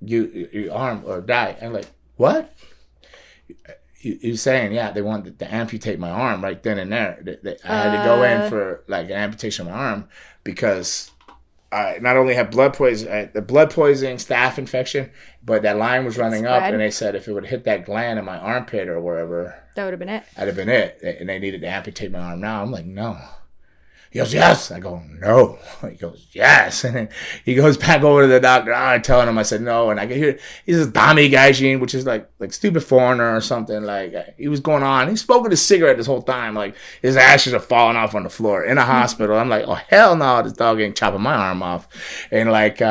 your arm or die. I'm like, what? You're saying, yeah, they wanted to amputate my arm right then and there. I had to go in for like an amputation of my arm because I not only had blood poisoning, staph infection, but that line was running up, and they said if it would hit that gland in my armpit or wherever, that would have been it. That'd have been it. And they needed to amputate my arm now. I'm like, no. He goes, yes. I go, no. He goes, yes. And then he goes back over to the doctor. I'm telling him, I said, no. And I can hear, he's this Dami Gaijin, which is like stupid foreigner or something. Like, he was going on. He's smoking a cigarette this whole time. Like, his ashes are falling off on the floor in a hospital. I'm like, oh, hell no. This dog ain't chopping my arm off. And like,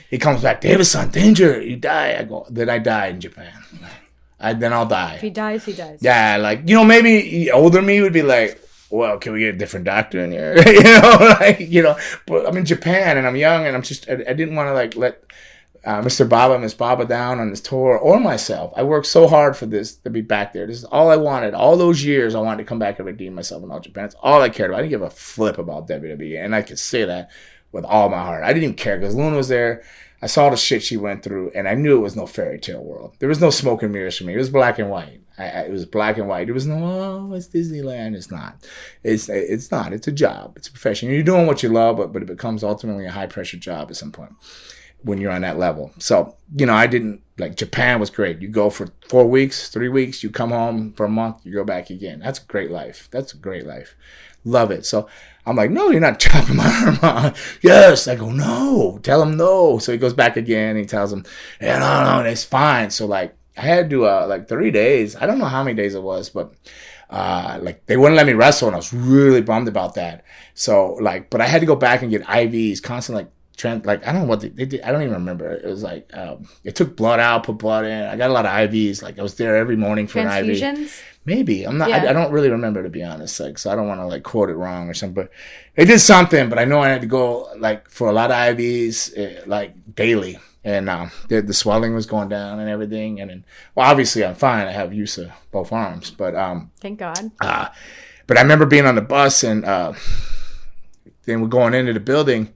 he comes back, Davison, danger. You die. I go, then I die in Japan. Then I'll die. If he dies, he dies. Yeah, like, you know, maybe older me would be like, well, can we get a different doctor in here? You know, like, you know, but I'm in Japan and I'm young, and I didn't want to like let Mr. Baba, Miss Baba down on this tour or myself. I worked so hard for this to be back there. This is all I wanted. All those years I wanted to come back and redeem myself in all Japan. That's all I cared about. I didn't give a flip about WWE, and I could say that with all my heart. I didn't even care because Luna was there. I saw the shit she went through, and I knew it was no fairy tale world. There was no smoke and mirrors for me. It was black and white. It was black and white. There was no, oh, it's Disneyland. It's not. It's not. It's a job. It's a profession. You're doing what you love, but it becomes ultimately a high-pressure job at some point when you're on that level. So, you know, I didn't, like, Japan was great. You go for 4 weeks, 3 weeks, you come home for a month, you go back again. That's a great life. That's a great life. Love it. So I'm like, no, you're not chopping my arm off. Yes. I go, no. Tell him no. So he goes back again. He tells him, yeah, no, it's fine. So, like, I had to do like 3 days. I don't know how many days it was, but like they wouldn't let me wrestle, and I was really bummed about that. So like, but I had to go back and get IVs, constant like I don't know what they did. I don't even remember. It was like they took blood out, put blood in. I got a lot of IVs. Like I was there every morning for an IV. Maybe I'm not. Yeah. I don't really remember, to be honest. Like, so I don't want to like quote it wrong or something. But they did something. But I know I had to go like for a lot of IVs like daily. And the swelling was going down and everything. And then, well, obviously I'm fine. I have use of both arms. But thank God. But I remember being on the bus, and then we're going into the building,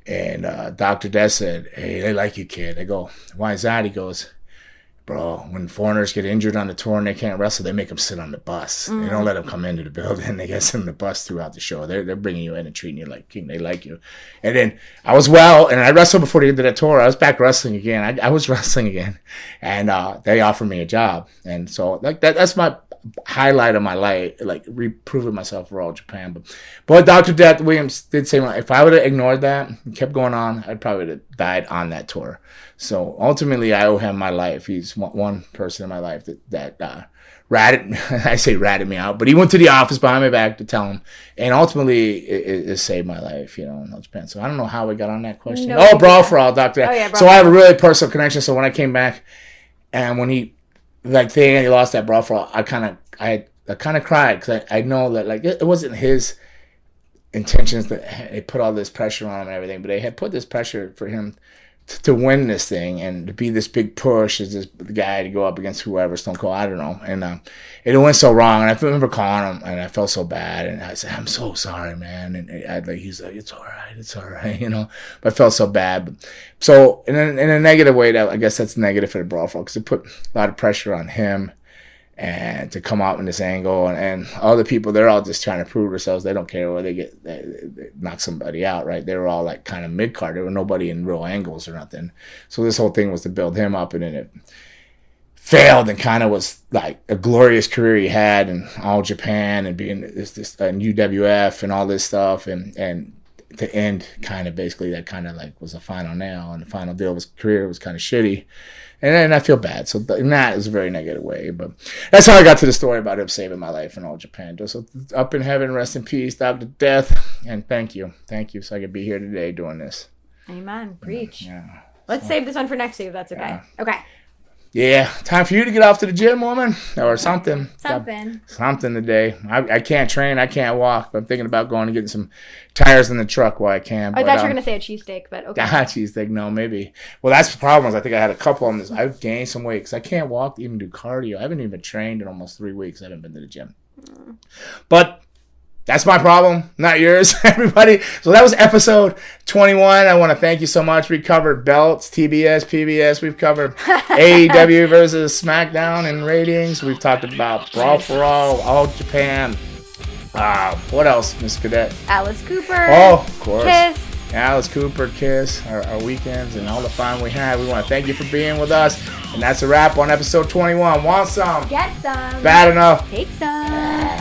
And Dr. Death said, hey, they like you, kid. I go, why is that? He goes, bro, when foreigners get injured on the tour and they can't wrestle, they make them sit on the bus. They don't let them come into the building. They get sit on the bus throughout the show. They're bringing you in and treating you like king. They like you. And then I was well, and I wrestled before the end of that tour. I was back wrestling again. I was wrestling again. And they offered me a job. And so like that's my highlight of my life, like proving myself for All Japan. But Dr. Death Williams did say, if I would have ignored that and kept going on, I'd probably have died on that tour. So ultimately, I owe him my life. He's one person in my life that ratted me out, but he went to the office behind my back to tell him, and ultimately it saved my life, in All Japan. So I don't know how we got on that question. Brawl for All, Dr. Death. Yeah, so I have a really personal connection. So when I came back, and when he lost that Brawl for All, I kind of cried because I know that it wasn't his intentions that they put all this pressure on him and everything, but they had put this pressure for him to win this thing and to be this big push as this guy to go up against whoever, Stone Cold, I don't know. And it went so wrong. And I remember calling him, and I felt so bad. And I said, I'm so sorry, man. And he's like, it's all right, But I felt so bad. So in a negative way, that I guess that's negative for the Brawl for All, because it put a lot of pressure on him and to come out in this angle, and all the people, they're all just trying to prove themselves. They don't care where they knock somebody out, right? They were all like kind of mid-card. There were nobody in real angles or nothing. So this whole thing was to build him up, and then it failed, and kind of was like a glorious career he had in All Japan and being this and UWF and all this stuff, and to end kind of basically that kind of like was a final nail, and the final deal of his career was kind of shitty. And I feel bad. So that is a very negative way. But that's how I got to the story about him saving my life in All Japan. So up in heaven, rest in peace, Dr. Death. And thank you. Thank you. So I could be here today doing this. Amen. Preach. Yeah. Let's save this one for next week if that's okay. Yeah. Okay. Yeah. Time for you to get off to the gym, woman. Or something. Something today. I can't train. I can't walk. But I'm thinking about going and getting some tires in the truck while I can. I thought you were going to say a cheesesteak, but okay. Cheesesteak, no, maybe. Well, that's the problem. I think I had a couple on this. I've gained some weight because I can't walk to even do cardio. I haven't even trained in almost 3 weeks. I haven't been to the gym. But that's my problem, not yours, everybody. So that was episode 21. I want to thank you so much. We covered belts, TBS, PBS. We've covered AEW versus Smackdown and ratings. We've talked about Brawl for All Japan. What else, Miss Cadet? Alice Cooper. Oh, of course. Kiss. Alice Cooper, Kiss, our weekends, and all the fun we had. We want to thank you for being with us. And that's a wrap on episode 21. Want some? Get some. Bad enough. Take some.